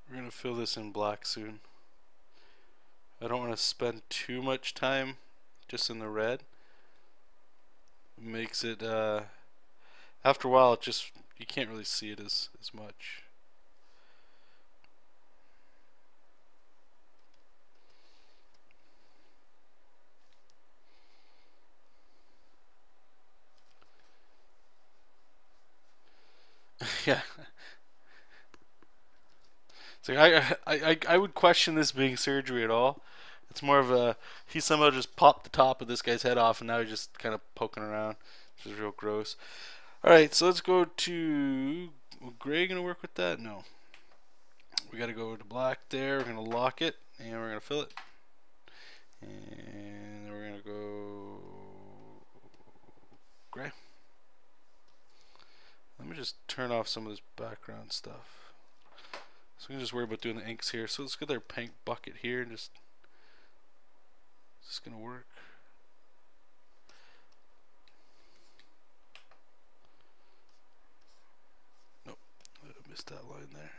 Speaker 1: We're going to fill this in black soon. I don't want to spend too much time just in the red. It makes it, after a while, it just, you can't really see it as much. Yeah. It's like I would question this being surgery at all. It's more of a, he somehow just popped the top of this guy's head off and now he's just kind of poking around, which is real gross. Alright, so let's go to, gray gonna work with that? No. We gotta go to black there, we're gonna lock it and we're gonna fill it. And we're gonna go gray. Let me just turn off some of this background stuff. So we can just worry about doing the inks here. So let's get our paint bucket here and just, is this gonna work? Nope, I missed that line there.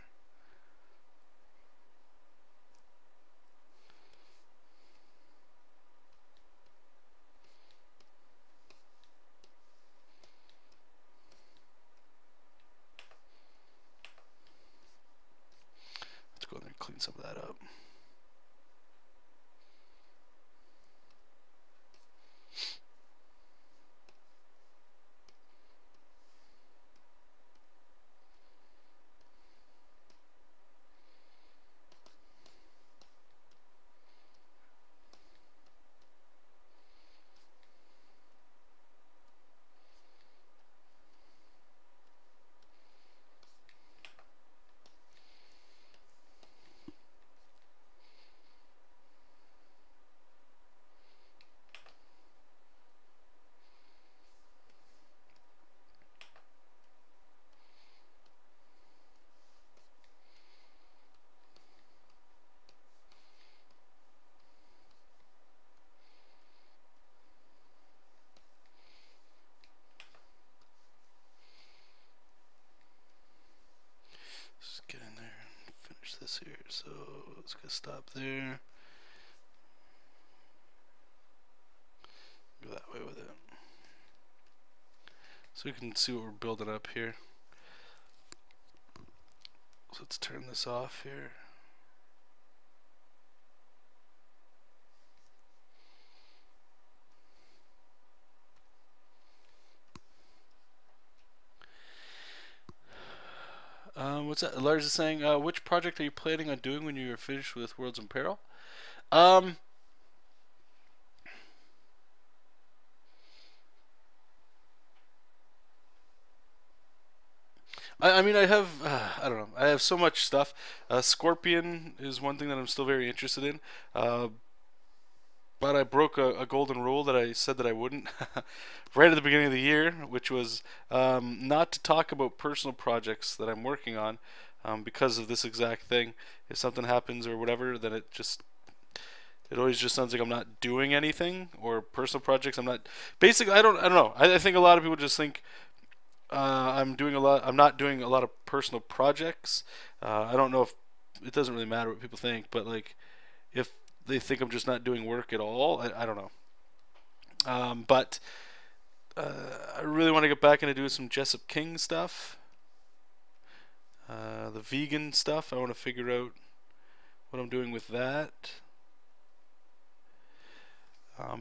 Speaker 1: Let's go in there and clean some of that up. Just get in there and finish this here. So let's go stop there. Go that way with it. So we can see what we're building up here. So let's turn this off here. What's that? Lars is saying, which project are you planning on doing when you are finished with Worlds in Peril? I mean, I have, I don't know, I have so much stuff. Scorpion is one thing that I'm still very interested in. But I broke a golden rule that I said that I wouldn't right at the beginning of the year, which was not to talk about personal projects that I'm working on because of this exact thing. If something happens or whatever, then it always just sounds like I'm not doing anything, or personal projects. I'm not. Basically, I don't know. I think a lot of people just think I'm doing a lot. I'm not doing a lot of personal projects. I don't know if it doesn't really matter what people think, but like if they think I'm just not doing work at all, I don't know. But I really want to get back into doing some Jessup King stuff. The vegan stuff. I want to figure out what I'm doing with that.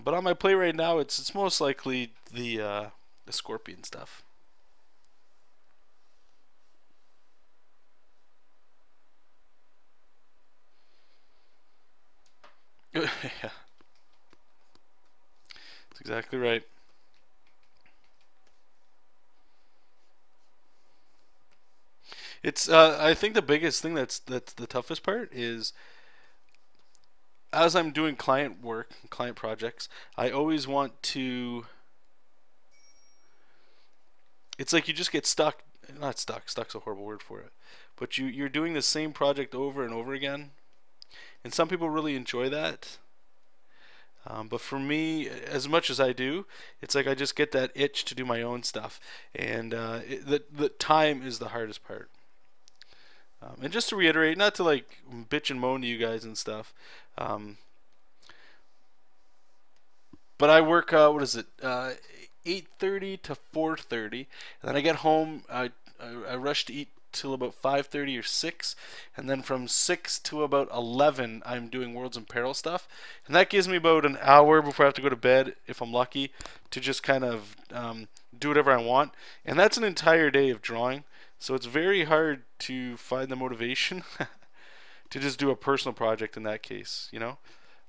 Speaker 1: But on my plate right now, it's most likely the scorpion stuff. Yeah, that's exactly right. It's I think the biggest thing that's the toughest part is as I'm doing client work, client projects, I always want to. It's like you just get stuck. Not stuck. Stuck's a horrible word for it. But you're doing the same project over and over again, and some people really enjoy that. But for me, as much as I do, it's like I just get that itch to do my own stuff, and the time is the hardest part. And just to reiterate, not to like bitch and moan to you guys and stuff, but I work. What is it? 8:30 to 4:30, and then I get home. I rush to eat till about 5:30 or 6, and then from 6 to about 11 I'm doing Worlds in Peril stuff, and that gives me about an hour before I have to go to bed if I'm lucky to just kind of do whatever I want, and that's an entire day of drawing, so it's very hard to find the motivation to just do a personal project in that case, you know.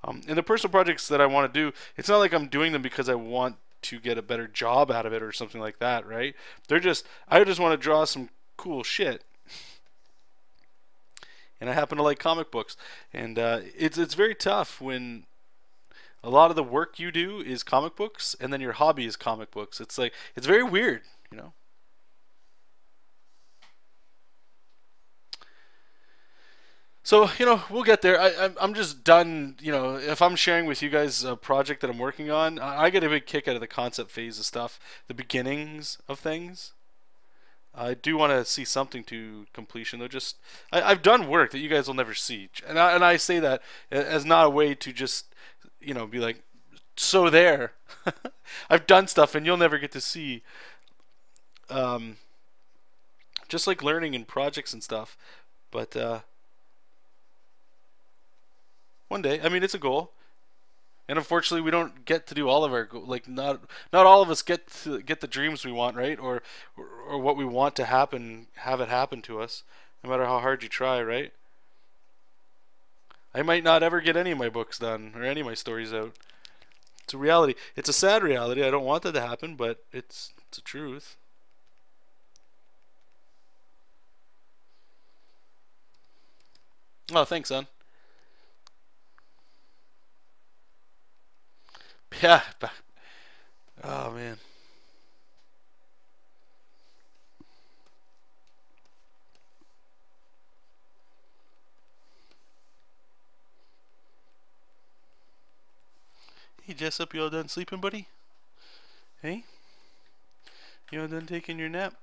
Speaker 1: And the personal projects that I want to do, it's not like I'm doing them because I want to get a better job out of it or something like that, right? I just want to draw some cool shit, and I happen to like comic books, and it's very tough when a lot of the work you do is comic books, and then your hobby is comic books. It's like it's very weird, you know. So, you know, we'll get there. I'm just done, you know, if I'm sharing with you guys a project that I'm working on, I get a big kick out of the concept phase of stuff, the beginnings of things. I do want to see something to completion, though. I've done work that you guys will never see, and I say that as not a way to just, you know, be like, so there. I've done stuff and you'll never get to see. Um, just like learning in projects and stuff, but one day, I mean, it's a goal. And unfortunately, we don't get to do all of our like not all of us get to get the dreams we want, right? Or what we want to happen, have it happen to us, no matter how hard you try, right? I might not ever get any of my books done or any of my stories out. It's a reality. It's a sad reality. I don't want that to happen, but it's a truth. Oh, thanks, son. Yeah. Oh man. Hey, Jessup, you all done sleeping, buddy? Hey, you all done taking your nap?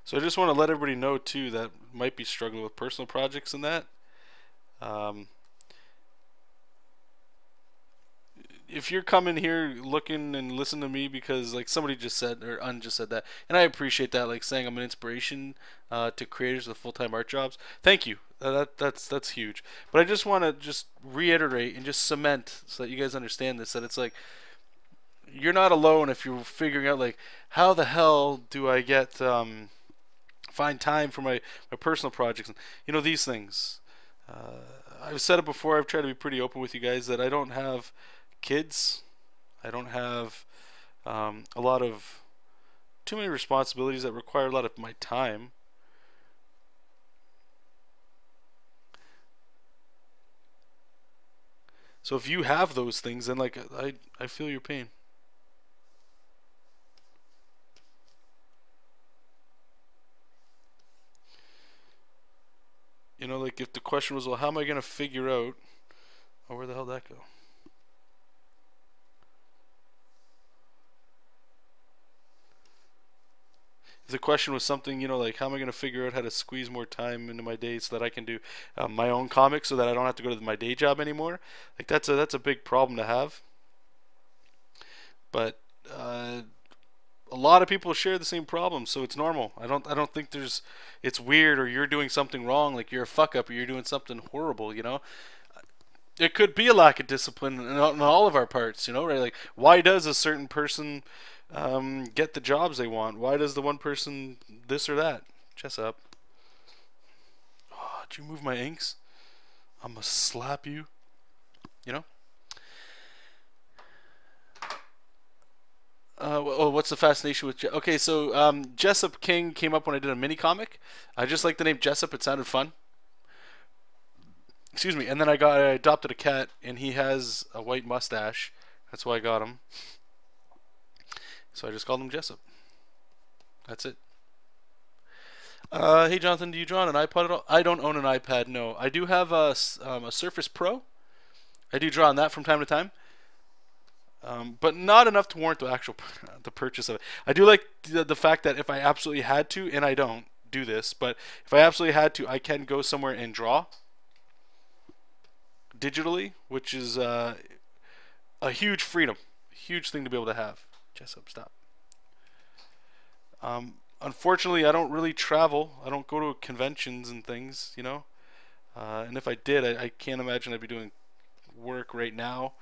Speaker 1: So I just want to let everybody know too that might be struggling with personal projects and that. Um, if you're coming here looking and listen to me because like somebody just said or Un just said that, and I appreciate that, like saying I'm an inspiration to creators with full-time art jobs. Thank you. That's huge. But I just want to just reiterate and just cement so that you guys understand this, that it's like you're not alone if you're figuring out like how the hell do I get find time for my personal projects and you know these things. I've said it before. I've tried to be pretty open with you guys that I don't have kids. I don't have a lot of too many responsibilities that require a lot of my time. So if you have those things, then like I feel your pain. You know, like if the question was, well, how am I gonna figure out? Oh, where the hell did that go? If the question was something, you know, like how am I going to figure out how to squeeze more time into my day so that I can do my own comics, so that I don't have to go to my day job anymore, like that's a big problem to have. But a lot of people share the same problem, so it's normal. I don't think it's weird or you're doing something wrong, like you're a fuck up or you're doing something horrible. You know, it could be a lack of discipline in all of our parts. You know, right? Like why does a certain person get the jobs they want? Why does the one person this or that? Chess up. Oh, did you move my inks? I'm gonna slap you. You know. Oh, what's the fascination with okay, so Jessup King came up when I did a mini comic. I just like the name Jessup, it sounded fun. Excuse me. And then I adopted a cat, and he has a white mustache. That's why I got him. So I just called him Jessup. That's it. Hey Jonathan, do you draw on an iPad at all? I don't own an iPad, no. I do have a Surface Pro. I do draw on that from time to time. But not enough to warrant the actual the purchase of it. I do like the fact that if I absolutely had to, and I don't do this, but if I absolutely had to, I can go somewhere and draw digitally, which is a huge freedom, huge thing to be able to have. Jessup, stop. Unfortunately, I don't really travel. I don't go to conventions and things, you know. And if I did, I can't imagine I'd be doing work right now.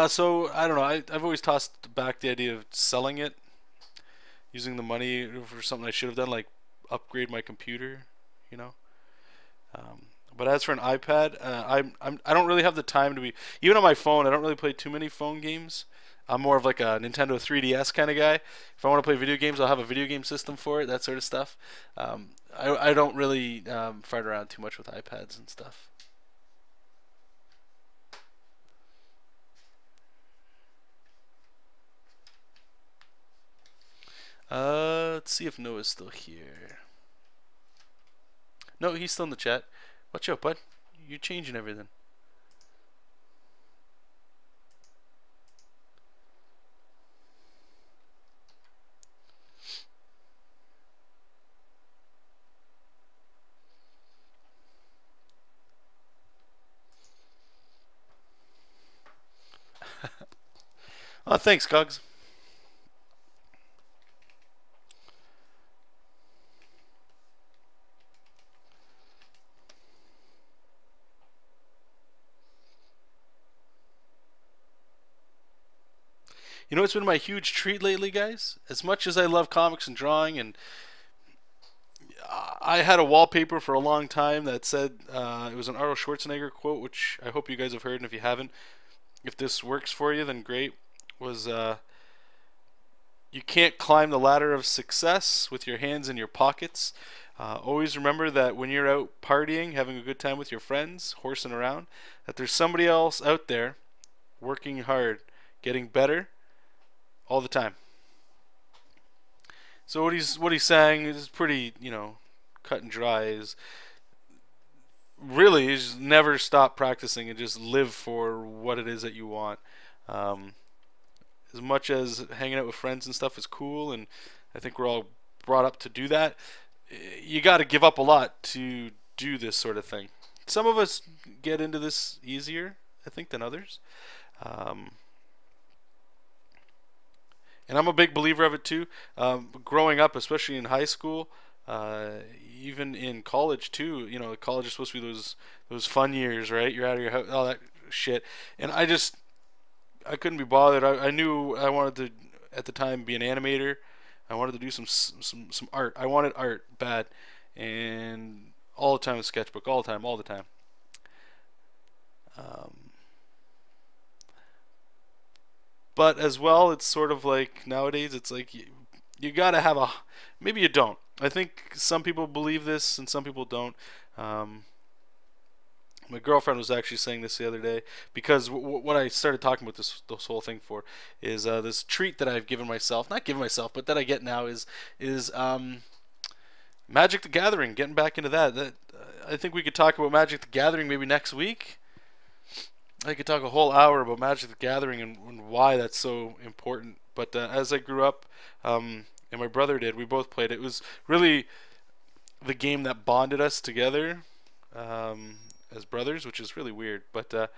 Speaker 1: So I don't know. I've always tossed back the idea of selling it, using the money for something I should have done, like upgrade my computer, you know. But as for an iPad, I don't really have the time to be, even on my phone. I don't really play too many phone games. I'm more of like a Nintendo 3DS kind of guy. If I want to play video games, I'll have a video game system for it, that sort of stuff. I don't really fart around too much with iPads and stuff. Let's see if Noah's still here. No, he's still in the chat. Watch out, bud. You're changing everything. Oh, thanks, Cogs. You know what's been my huge treat lately, guys? As much as I love comics and drawing, and I had a wallpaper for a long time that said, it was an Arnold Schwarzenegger quote, which I hope you guys have heard, and if you haven't, if this works for you, then great. Was you can't climb the ladder of success with your hands in your pockets. Always remember that when you're out partying, having a good time with your friends, horsing around, that there's somebody else out there working hard, getting better all the time. So what he's saying is pretty, you know, cut and dry. Is really is never stop practicing and just live for what it is that you want. As much as hanging out with friends and stuff is cool, and I think we're all brought up to do that, you got to give up a lot to do this sort of thing. Some of us get into this easier, I think, than others. And I'm a big believer of it too. Growing up, especially in high school, even in college too. You know, college is supposed to be those fun years, right? You're out of your house, all that shit. And I couldn't be bothered. I knew I wanted to, at the time, be an animator. I wanted to do some art. I wanted art bad, and all the time a sketchbook, all the time. But as well, it's sort of like nowadays, it's like you gotta have a. Maybe you don't. I think some people believe this and some people don't. My girlfriend was actually saying this the other day because what I started talking about this whole thing for is this treat that I've given myself, not given myself, but that I get now is Magic the Gathering. Getting back into that. I think we could talk about Magic the Gathering maybe next week. I could talk a whole hour about Magic the Gathering and why that's so important. But as I grew up, and my brother did, we both played it. It was really the game that bonded us together as brothers, which is really weird. But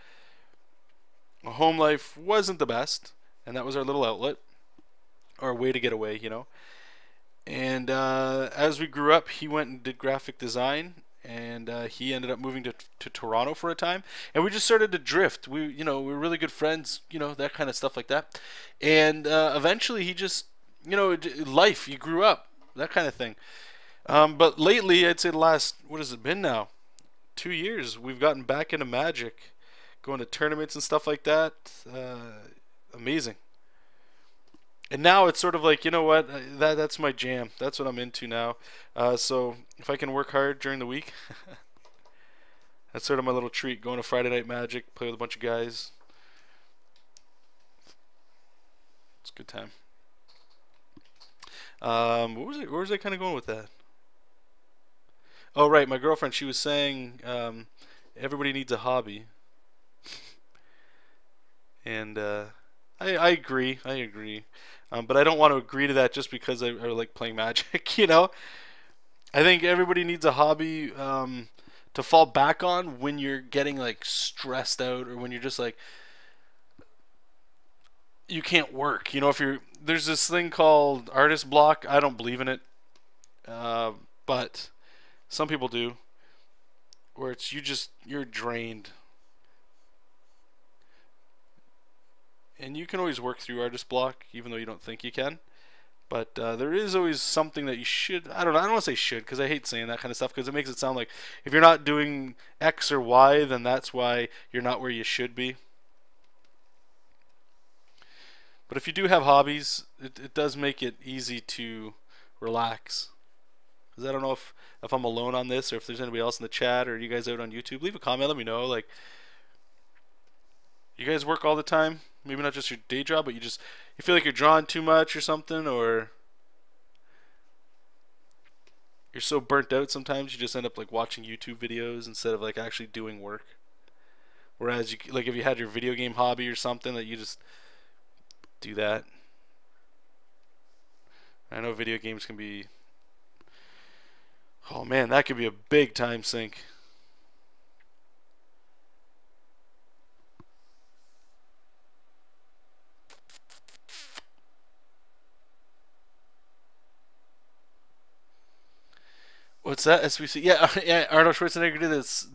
Speaker 1: home life wasn't the best, and that was our little outlet, our way to get away, you know. And as we grew up, he went and did graphic design, and he ended up moving to Toronto for a time, and we just started to drift. We were really good friends, that kind of stuff like that. And eventually, he just, life, you grew up, that kind of thing. But lately, I'd say the last, what has it been now? 2 years, we've gotten back into Magic, going to tournaments and stuff like that. Amazing. And now it's sort of like, you know what, that's my jam. That's what I'm into now. So if I can work hard during the week, that's sort of my little treat. Going to Friday Night Magic, play with a bunch of guys. It's a good time. Where was I kind of going with that? Oh, right, my girlfriend, she was saying everybody needs a hobby. And I agree. But I don't want to agree to that just because I like playing Magic, I think everybody needs a hobby to fall back on when you're getting like stressed out, or when you're just like you can't work. There's this thing called artist block. I don't believe in it, but some people do, where it's you're drained. And you can always work through artist block, even though you don't think you can. But there is always something that you should. I don't know. I don't want to say should, because I hate saying that kind of stuff, because it makes it sound like if you're not doing X or Y, then that's why you're not where you should be. But if you do have hobbies, it does make it easy to relax. Because I don't know if I'm alone on this, or if there's anybody else in the chat, or you guys out on YouTube. Leave a comment. Let me know. Like, you guys work all the time? Maybe not just your day job, but you feel like you're drawing too much or something, or you're so burnt out sometimes you just end up like watching YouTube videos instead of like actually doing work. Whereas if you had your video game hobby or something, that you just do that. I know video games can be, oh man, that could be a big time sink. What's that? SBC? Yeah, yeah. Arnold Schwarzenegger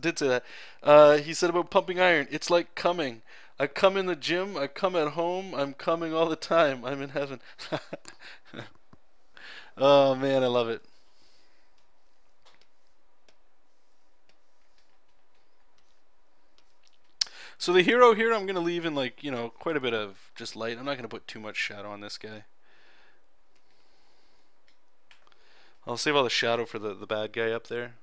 Speaker 1: did say that. He said about pumping iron. It's like coming. I come in the gym. I come at home. I'm coming all the time. I'm in heaven. Oh man, I love it. So the hero here, I'm gonna leave in like quite a bit of just light. I'm not gonna put too much shadow on this guy. I'll save all the shadow for the bad guy up there.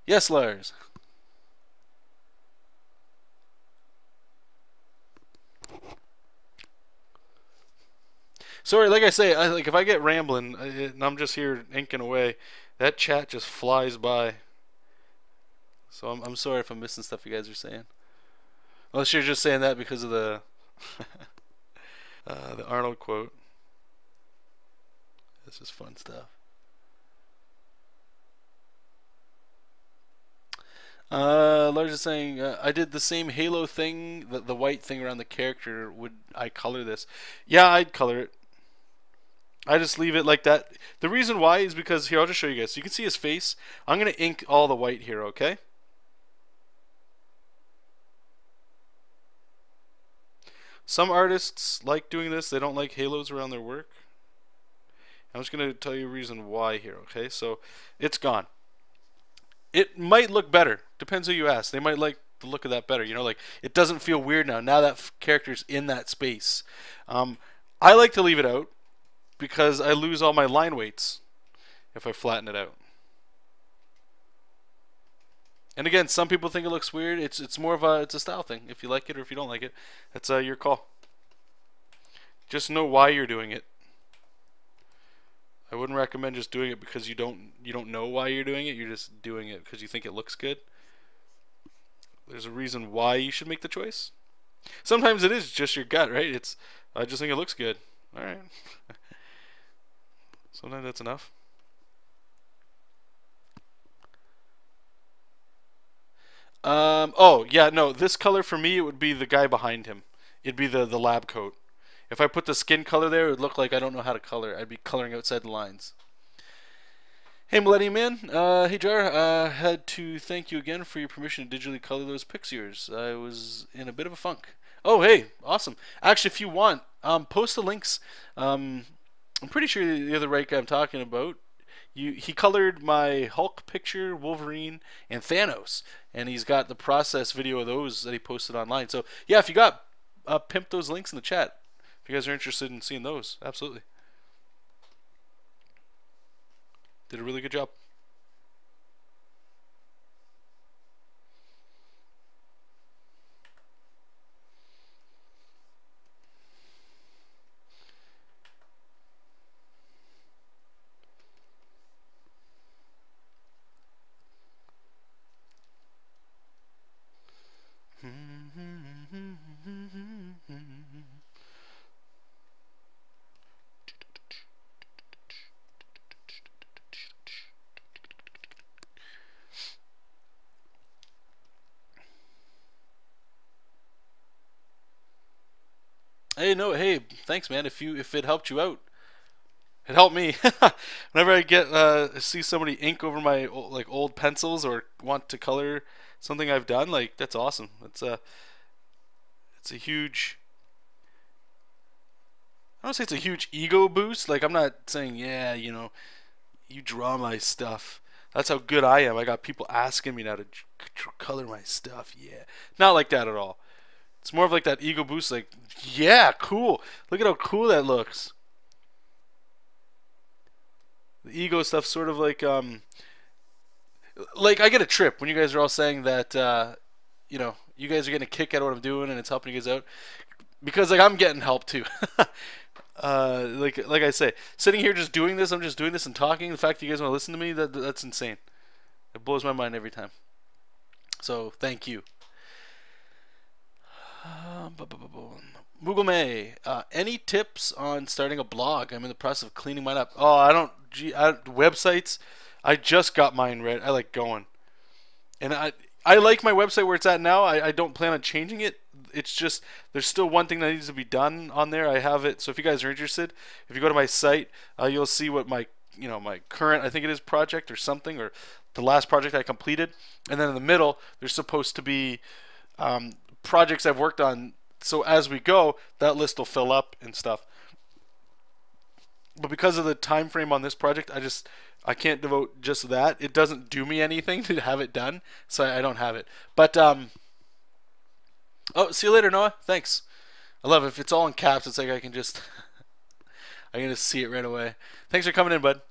Speaker 1: Yes, Lars. Sorry, like I say, if I get rambling and I'm just here inking away, that chat just flies by. So I'm sorry if I'm missing stuff you guys are saying. Unless you're just saying that because of the the Arnold quote. This is fun stuff. Lars is saying, I did the same Halo thing, the white thing around the character. Would I color this? Yeah, I'd color it. I just leave it like that. The reason why is because, here, I'll just show you guys. So you can see his face. I'm going to ink all the white here, okay? Some artists like doing this. They don't like halos around their work. I'm just going to tell you a reason why here, okay? So it's gone. It might look better. Depends who you ask. They might like the look of that better. Like it doesn't feel weird now. Now that character's in that space. I like to leave it out because I lose all my line weights. if I flatten it out. And again, some people think it looks weird. It's more of it's a style thing. If you like it or if you don't like it, that's your call. Just know why you're doing it. I wouldn't recommend just doing it because you don't know why you're doing it. You're just doing it because you think it looks good. There's a reason why you should make the choice. Sometimes it is just your gut, right? I just think it looks good. All right. Sometimes that's enough. Oh yeah, no. This color for me, it would be the guy behind him. It'd be the lab coat. If I put the skin color there, it would look like I don't know how to color. I'd be coloring outside the lines. Hey Millennium Man, hey Jar, had to thank you again for your permission to digitally color those pics of yours. I was in a bit of a funk. Oh hey, awesome. Actually, if you want, post the links. I'm pretty sure you're the right guy I'm talking about. He colored my Hulk picture, Wolverine, and Thanos, and he's got the process video of those that he posted online. So yeah, if you got, pimp those links in the chat. If you guys are interested in seeing those, absolutely. Did a really good job. Hey, no, hey, thanks, man. If it helped you out, it helped me. Whenever I get see somebody ink over my old pencils or want to color something I've done, that's awesome. It's a huge. I don't say it's a huge ego boost. I'm not saying you draw my stuff. That's how good I am. I got people asking me now to color my stuff. Yeah, not like that at all. It's more of that ego boost, yeah, cool. Look at how cool that looks. The ego stuff sort of I get a trip when you guys are all saying that, you guys are getting a kick out of what I'm doing and it's helping you guys out. Because, I'm getting help too. Like I say, sitting here just doing this, I'm just doing this and talking. The fact that you guys want to listen to me, that's insane. It blows my mind every time. So, thank you. Google May, any tips on starting a blog? I'm in the process of cleaning mine up. Oh, websites. I just got mine ready. I like going, and I like my website where it's at now. I don't plan on changing it. It's just there's still one thing that needs to be done on there. I have it. So if you guys are interested, if you go to my site, you'll see what my current, I think it is, project or something, or the last project I completed, and then in the middle there's supposed to be projects I've worked on, so as we go that list will fill up and stuff. But because of the time frame on this project, I can't devote just that. It doesn't do me anything to have it done, so I don't have it. But oh, see you later, Noah. Thanks. I love it. If it's all in caps, it's I can just I can just see it right away. Thanks for coming in, bud.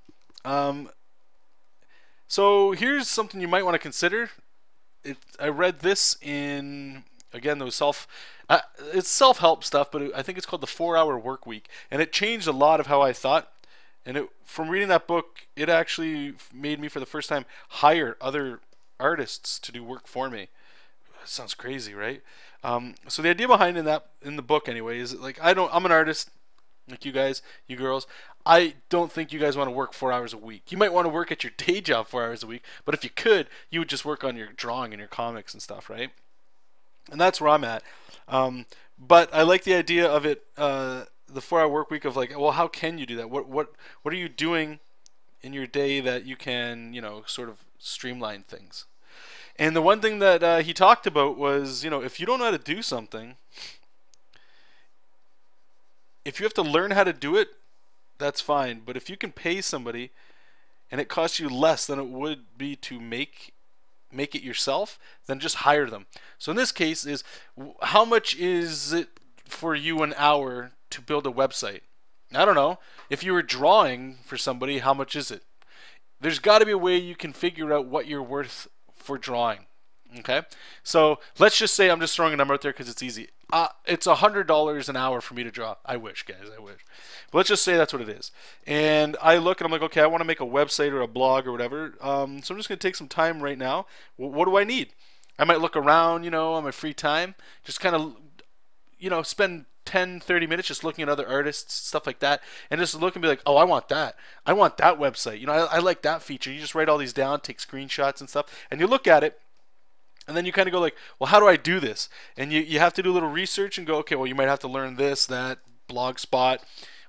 Speaker 1: So here's something you might want to consider. I read this in, again, those it's self-help stuff, but I think it's called the 4-Hour Work Week, and it changed a lot of how I thought. And from reading that book, it actually made me, for the first time, hire other artists to do work for me. That sounds crazy, right? So the idea behind in the book anyway is I'm an artist like you guys, you girls. I don't think you guys want to work 4 hours a week. You might want to work at your day job 4 hours a week, but if you could, you would just work on your drawing and your comics and stuff, right? And that's where I'm at. But I like the idea of it, the 4-hour work week, of well, how can you do that? What are you doing in your day that you can, sort of streamline things? And the one thing that he talked about was, if you don't know how to do something, if you have to learn how to do it, that's fine. But if you can pay somebody and it costs you less than it would be to make it yourself, then just hire them. So in this case is, how much is it for you an hour to build a website? I don't know. If you were drawing for somebody, how much is it? there's got to be a way you can figure out what you're worth for drawing. Okay, so let's just say, I'm just throwing a number out there because it's easy. It's $100 an hour for me to draw. I wish, guys, I wish. But let's just say that's what it is. And I look and I'm like, okay, I want to make a website or a blog or whatever. So I'm just going to take some time right now. What do I need? I might look around, you know, on my free time, just kind of, you know, spend 10-30 minutes just looking at other artists, stuff like that, and just look and be like, oh, I want that website, you know, I like that feature. You just write all these down, take screenshots and stuff, and you look at it, and then you kind of go like, well, how do I do this? And you have to do a little research and go, okay, well, you might have to learn this, that, Blogspot,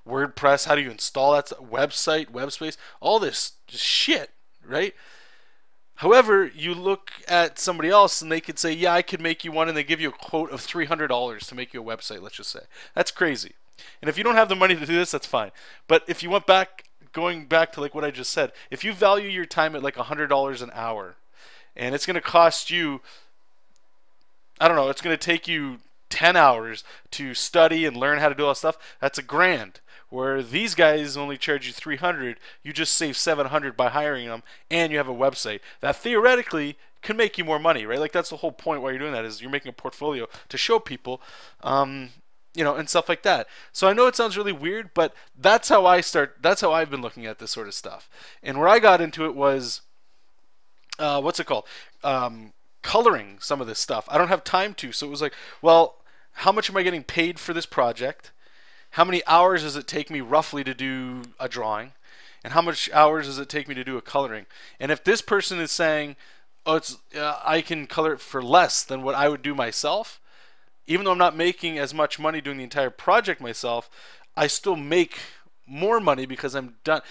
Speaker 1: WordPress, how do you install that website, WebSpace, all this shit, right? However, you look at somebody else and they could say, yeah, I could make you one, and they give you a quote of $300 to make you a website, let's just say. That's crazy. And if you don't have the money to do this, that's fine. But if you went back, going back to like what I just said, if you value your time at like $100 an hour, and it's going to cost you, I don't know, it's going to take you 10 hours to study and learn how to do all that stuff, that's $1,000. Where these guys only charge you $300, you just save $700 by hiring them, and you have a website that theoretically can make you more money, right? Like, that's the whole point why you're doing that, is you're making a portfolio to show people, you know, and stuff like that. So I know it sounds really weird, but that's how I've been looking at this sort of stuff. And where I got into it was, what's it called? Coloring some of this stuff. I don't have time to, so it was like, well, how much am I getting paid for this project? How many hours does it take me roughly to do a drawing? And how much hours does it take me to do a coloring? And if this person is saying, oh, I can color it for less than what I would do myself, even though I'm not making as much money doing the entire project myself, I still make more money because I'm done.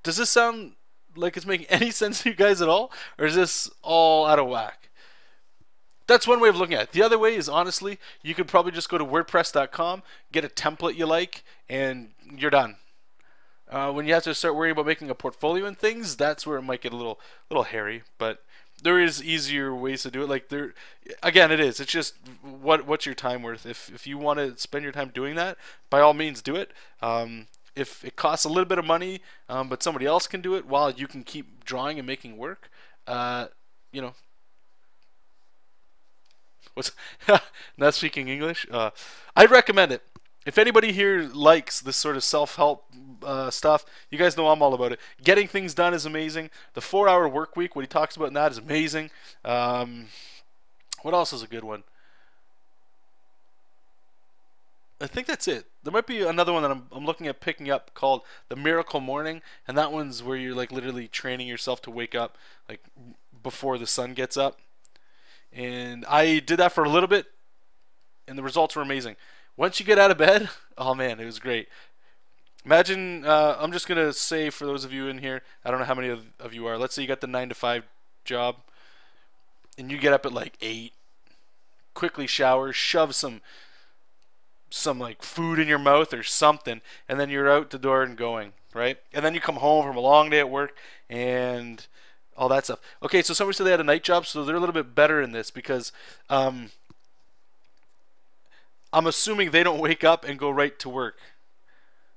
Speaker 1: Does this sound like it's making any sense to you guys at all? Or is this all out of whack? That's one way of looking at it. The other way is, honestly, you could probably just go to WordPress.com, get a template you like, and you're done. When you have to start worrying about making a portfolio and things, that's where it might get a little hairy. But there is easier ways to do it. Like, again, it is. It's just what's your time worth. If you want to spend your time doing that, by all means, do it. If it costs a little bit of money, but somebody else can do it while you can keep drawing and making work, you know. What's not speaking English? I'd recommend it. If anybody here likes this sort of self-help stuff, you guys know I'm all about it. Getting things done is amazing. The 4-hour work week, what he talks about in that is amazing. What else is a good one? I think that's it. There might be another one that I'm looking at picking up called The Miracle Morning, and that one's where you're like literally training yourself to wake up like before the sun gets up. And I did that for a little bit, and the results were amazing. Once you get out of bed, oh man, it was great. Imagine, I'm just going to say for those of you in here, I don't know how many of you are, let's say you got the 9 to 5 job, and you get up at like 8, quickly shower, shove some like food in your mouth or something, and then you're out the door and going, right? And then you come home from a long day at work, and all that stuff. Okay, so somebody said they had a night job, so they're a little bit better in this because I'm assuming they don't wake up and go right to work,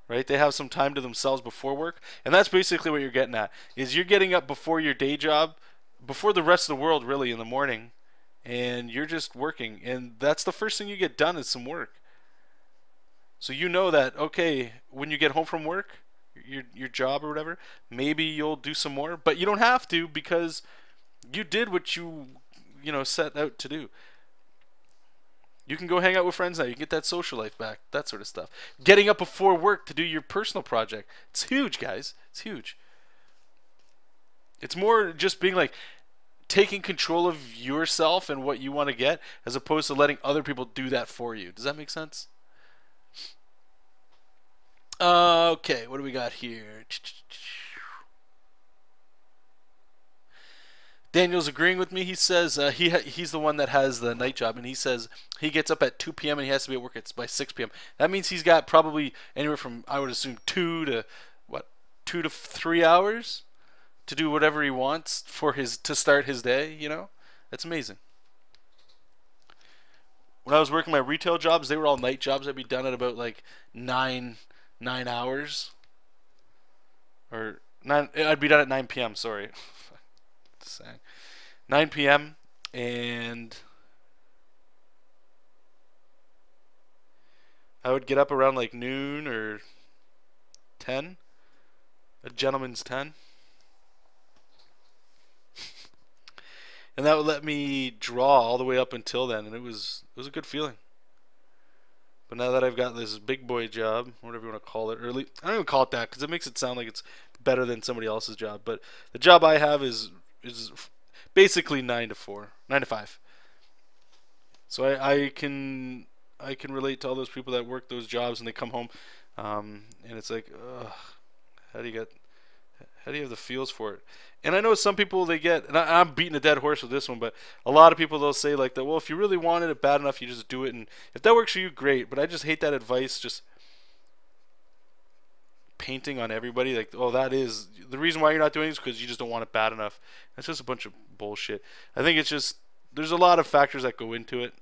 Speaker 1: right? They have some time to themselves before work, and that's basically what you're getting at, is you're getting up before your day job, before the rest of the world really in the morning, and you're just working, and that's the first thing you get done is some work. So you know that, okay, when you get home from work, your job or whatever, maybe you'll do some more, but you don't have to because you did what you set out to do. You can go hang out with friends now. You can get that social life back, that sort of stuff. Getting up before work to do your personal project. It's huge, guys. It's huge. It's more just being like taking control of yourself and what you want to get as opposed to letting other people do that for you. Does that make sense? Okay, what do we got here? Daniel's agreeing with me. He says he's the one that has the night job, and he says he gets up at 2 p.m. and he has to be at work by 6 p.m. That means he's got probably anywhere from, I would assume, 2 to 3 hours to do whatever he wants to start his day. You know, that's amazing. When I was working my retail jobs, they were all night jobs. I'd be done at about like 9 hours, or I'd be done at 9 p.m. Sorry, 9 p.m. and I would get up around like noon or 10. A gentleman's 10. And that would let me draw all the way up until then, and it was a good feeling. But now that I've got this big boy job, whatever you want to call it, or at least, I don't even call it that because it makes it sound like it's better than somebody else's job. But the job I have is basically 9 to 4, 9 to 5. So I can relate to all those people that work those jobs and they come home, and it's like, ugh, how do you have the feels for it? And I know some people they get, and I'm beating a dead horse with this one, but a lot of people they'll say like that. Well, if you really wanted it bad enough, you just do it, and if that works for you, great. But I just hate that advice, just painting on everybody like, oh, that is the reason why you're not doing it is because you just don't want it bad enough. That's just a bunch of bullshit. I think it's just there's a lot of factors that go into it.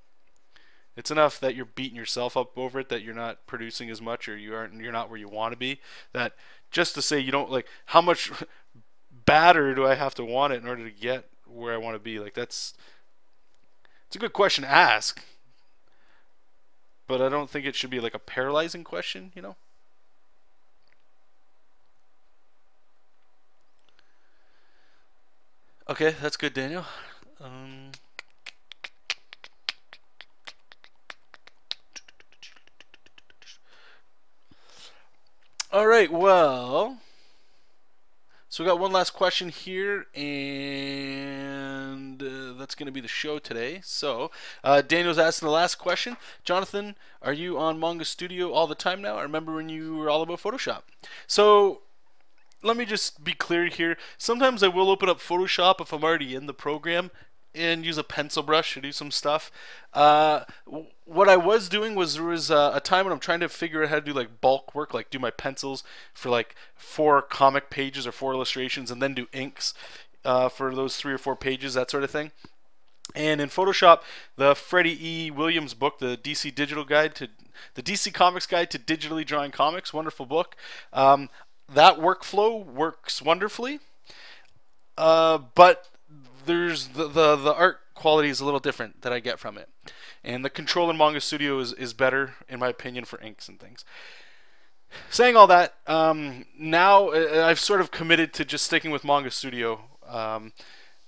Speaker 1: It's enough that you're beating yourself up over it, that you're not producing as much, or you're not where you want to be. That just to say you don't like how much badder do I have to want it in order to get where I want to be? Like it's a good question to ask, but I don't think it should be like a paralyzing question, you know? Okay, that's good, Daniel. All right, well, so we got one last question here, and that's going to be the show today. So Daniel's asking the last question. Jonathan, are you on Manga Studio all the time now? I remember when you were all about Photoshop. So let me just be clear here. Sometimes I will open up Photoshop if I'm already in the program and use a pencil brush to do some stuff. What I was doing was there was a time when I'm trying to figure out how to do like bulk work, like do my pencils for like 4 comic pages or 4 illustrations, and then do inks for those 3 or 4 pages, that sort of thing. And in Photoshop, the Freddie E. Williams book, the DC Comics Guide to Digitally Drawing Comics, wonderful book. That workflow works wonderfully, but there's the art quality is a little different that I get from it, and the control in Manga Studio is better in my opinion for inks and things. Saying all that, now I've sort of committed to just sticking with Manga Studio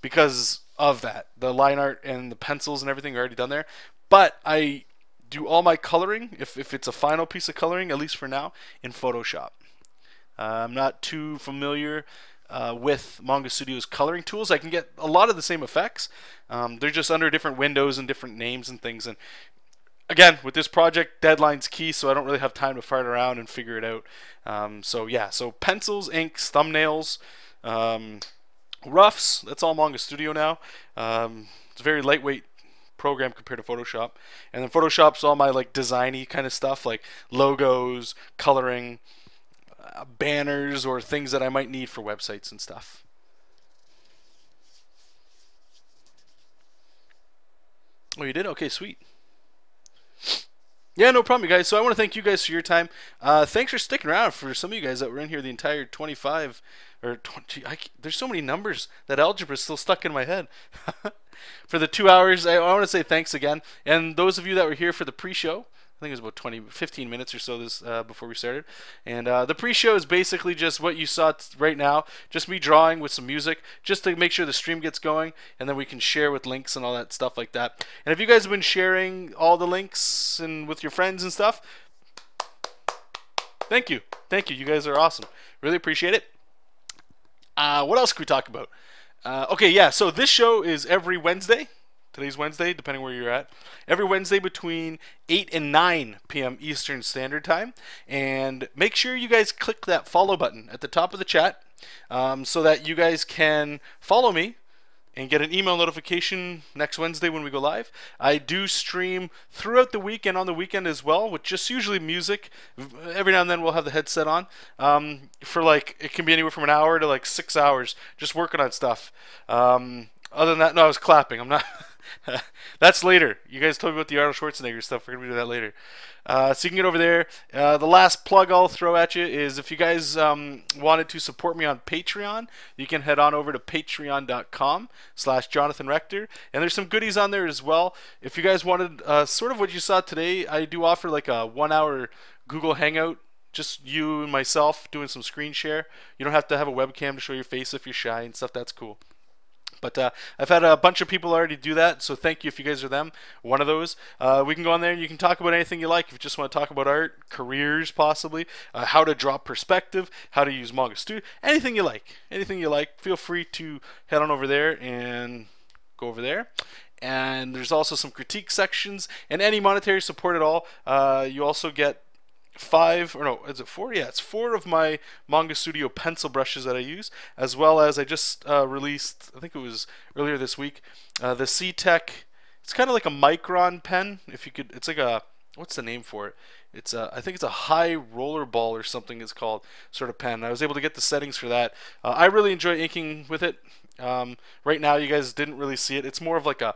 Speaker 1: because of that. The line art and the pencils and everything are already done there, but I do all my coloring, if it's a final piece of coloring, at least for now, in Photoshop. I'm not too familiar with Manga Studio's coloring tools. I can get a lot of the same effects. They're just under different windows and different names and things. And again, with this project, deadline's key, so I don't really have time to fart around and figure it out. So yeah, so pencils, inks, thumbnails, roughs, that's all Manga Studio now. It's a very lightweight program compared to Photoshop. And then Photoshop's all my like designy kind of stuff, like logos, coloring, banners, or things that I might need for websites and stuff. Oh, you did? Okay, sweet. Yeah, no problem, you guys. So I want to thank you guys for your time. Thanks for sticking around. For some of you guys that were in here the entire 25 or 20, there's so many numbers that algebra is still stuck in my head. For the 2 hours, I want to say thanks again. And those of you that were here for the pre-show, I think it was about 15 minutes or so this before we started. And the pre-show is basically just what you saw right now, just me drawing with some music, just to make sure the stream gets going, and then we can share with links and all that stuff like that. And if you guys have been sharing all the links and with your friends and stuff, thank you. Thank you. You guys are awesome. Really appreciate it. What else can we talk about? Okay, yeah, so this show is every Wednesday. Today's Wednesday, depending where you're at. Every Wednesday between 8 and 9 p.m. Eastern Standard Time. And make sure you guys click that follow button at the top of the chat so that you guys can follow me and get an email notification next Wednesday when we go live. I do stream throughout the week and on the weekend as well, with just usually music. Every now and then we'll have the headset on for like, it can be anywhere from an hour to like 6 hours, just working on stuff. Other than that, no, I was clapping. I'm not... That's later. You guys told me about the Arnold Schwarzenegger stuff. We're going to do that later. So you can get over there. The last plug I'll throw at you is if you guys wanted to support me on Patreon, you can head on over to patreon.com/Jonathan Rector. And there's some goodies on there as well. If you guys wanted sort of what you saw today, I do offer like a 1-hour Google Hangout. Just you and myself doing some screen share. You don't have to have a webcam to show your face if you're shy and stuff. That's cool. But I've had a bunch of people already do that, so thank you if you guys are them, one of those. We can go on there and you can talk about anything you like. If you just want to talk about art, careers possibly, how to draw perspective, how to use Manga Studio, anything you like. Anything you like, feel free to head on over there and go over there. And there's also some critique sections and any monetary support at all. You also get 5, or no, is it 4? Yeah, it's 4 of my Manga Studio pencil brushes that I use, as well as I just released, I think it was earlier this week, the C-Tech. It's kind of like a micron pen. If you could, it's like a, what's the name for it? It's I think it's a high roller ball or something it's called, sort of pen. I was able to get the settings for that. I really enjoy inking with it. Right now, you guys didn't really see it. It's more of like a,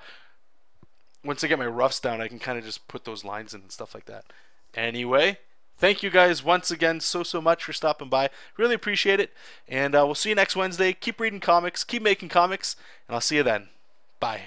Speaker 1: once I get my roughs down, I can kind of just put those lines in and stuff like that. Anyway, thank you guys once again so much for stopping by. Really appreciate it. And we'll see you next Wednesday. Keep reading comics. Keep making comics. And I'll see you then. Bye.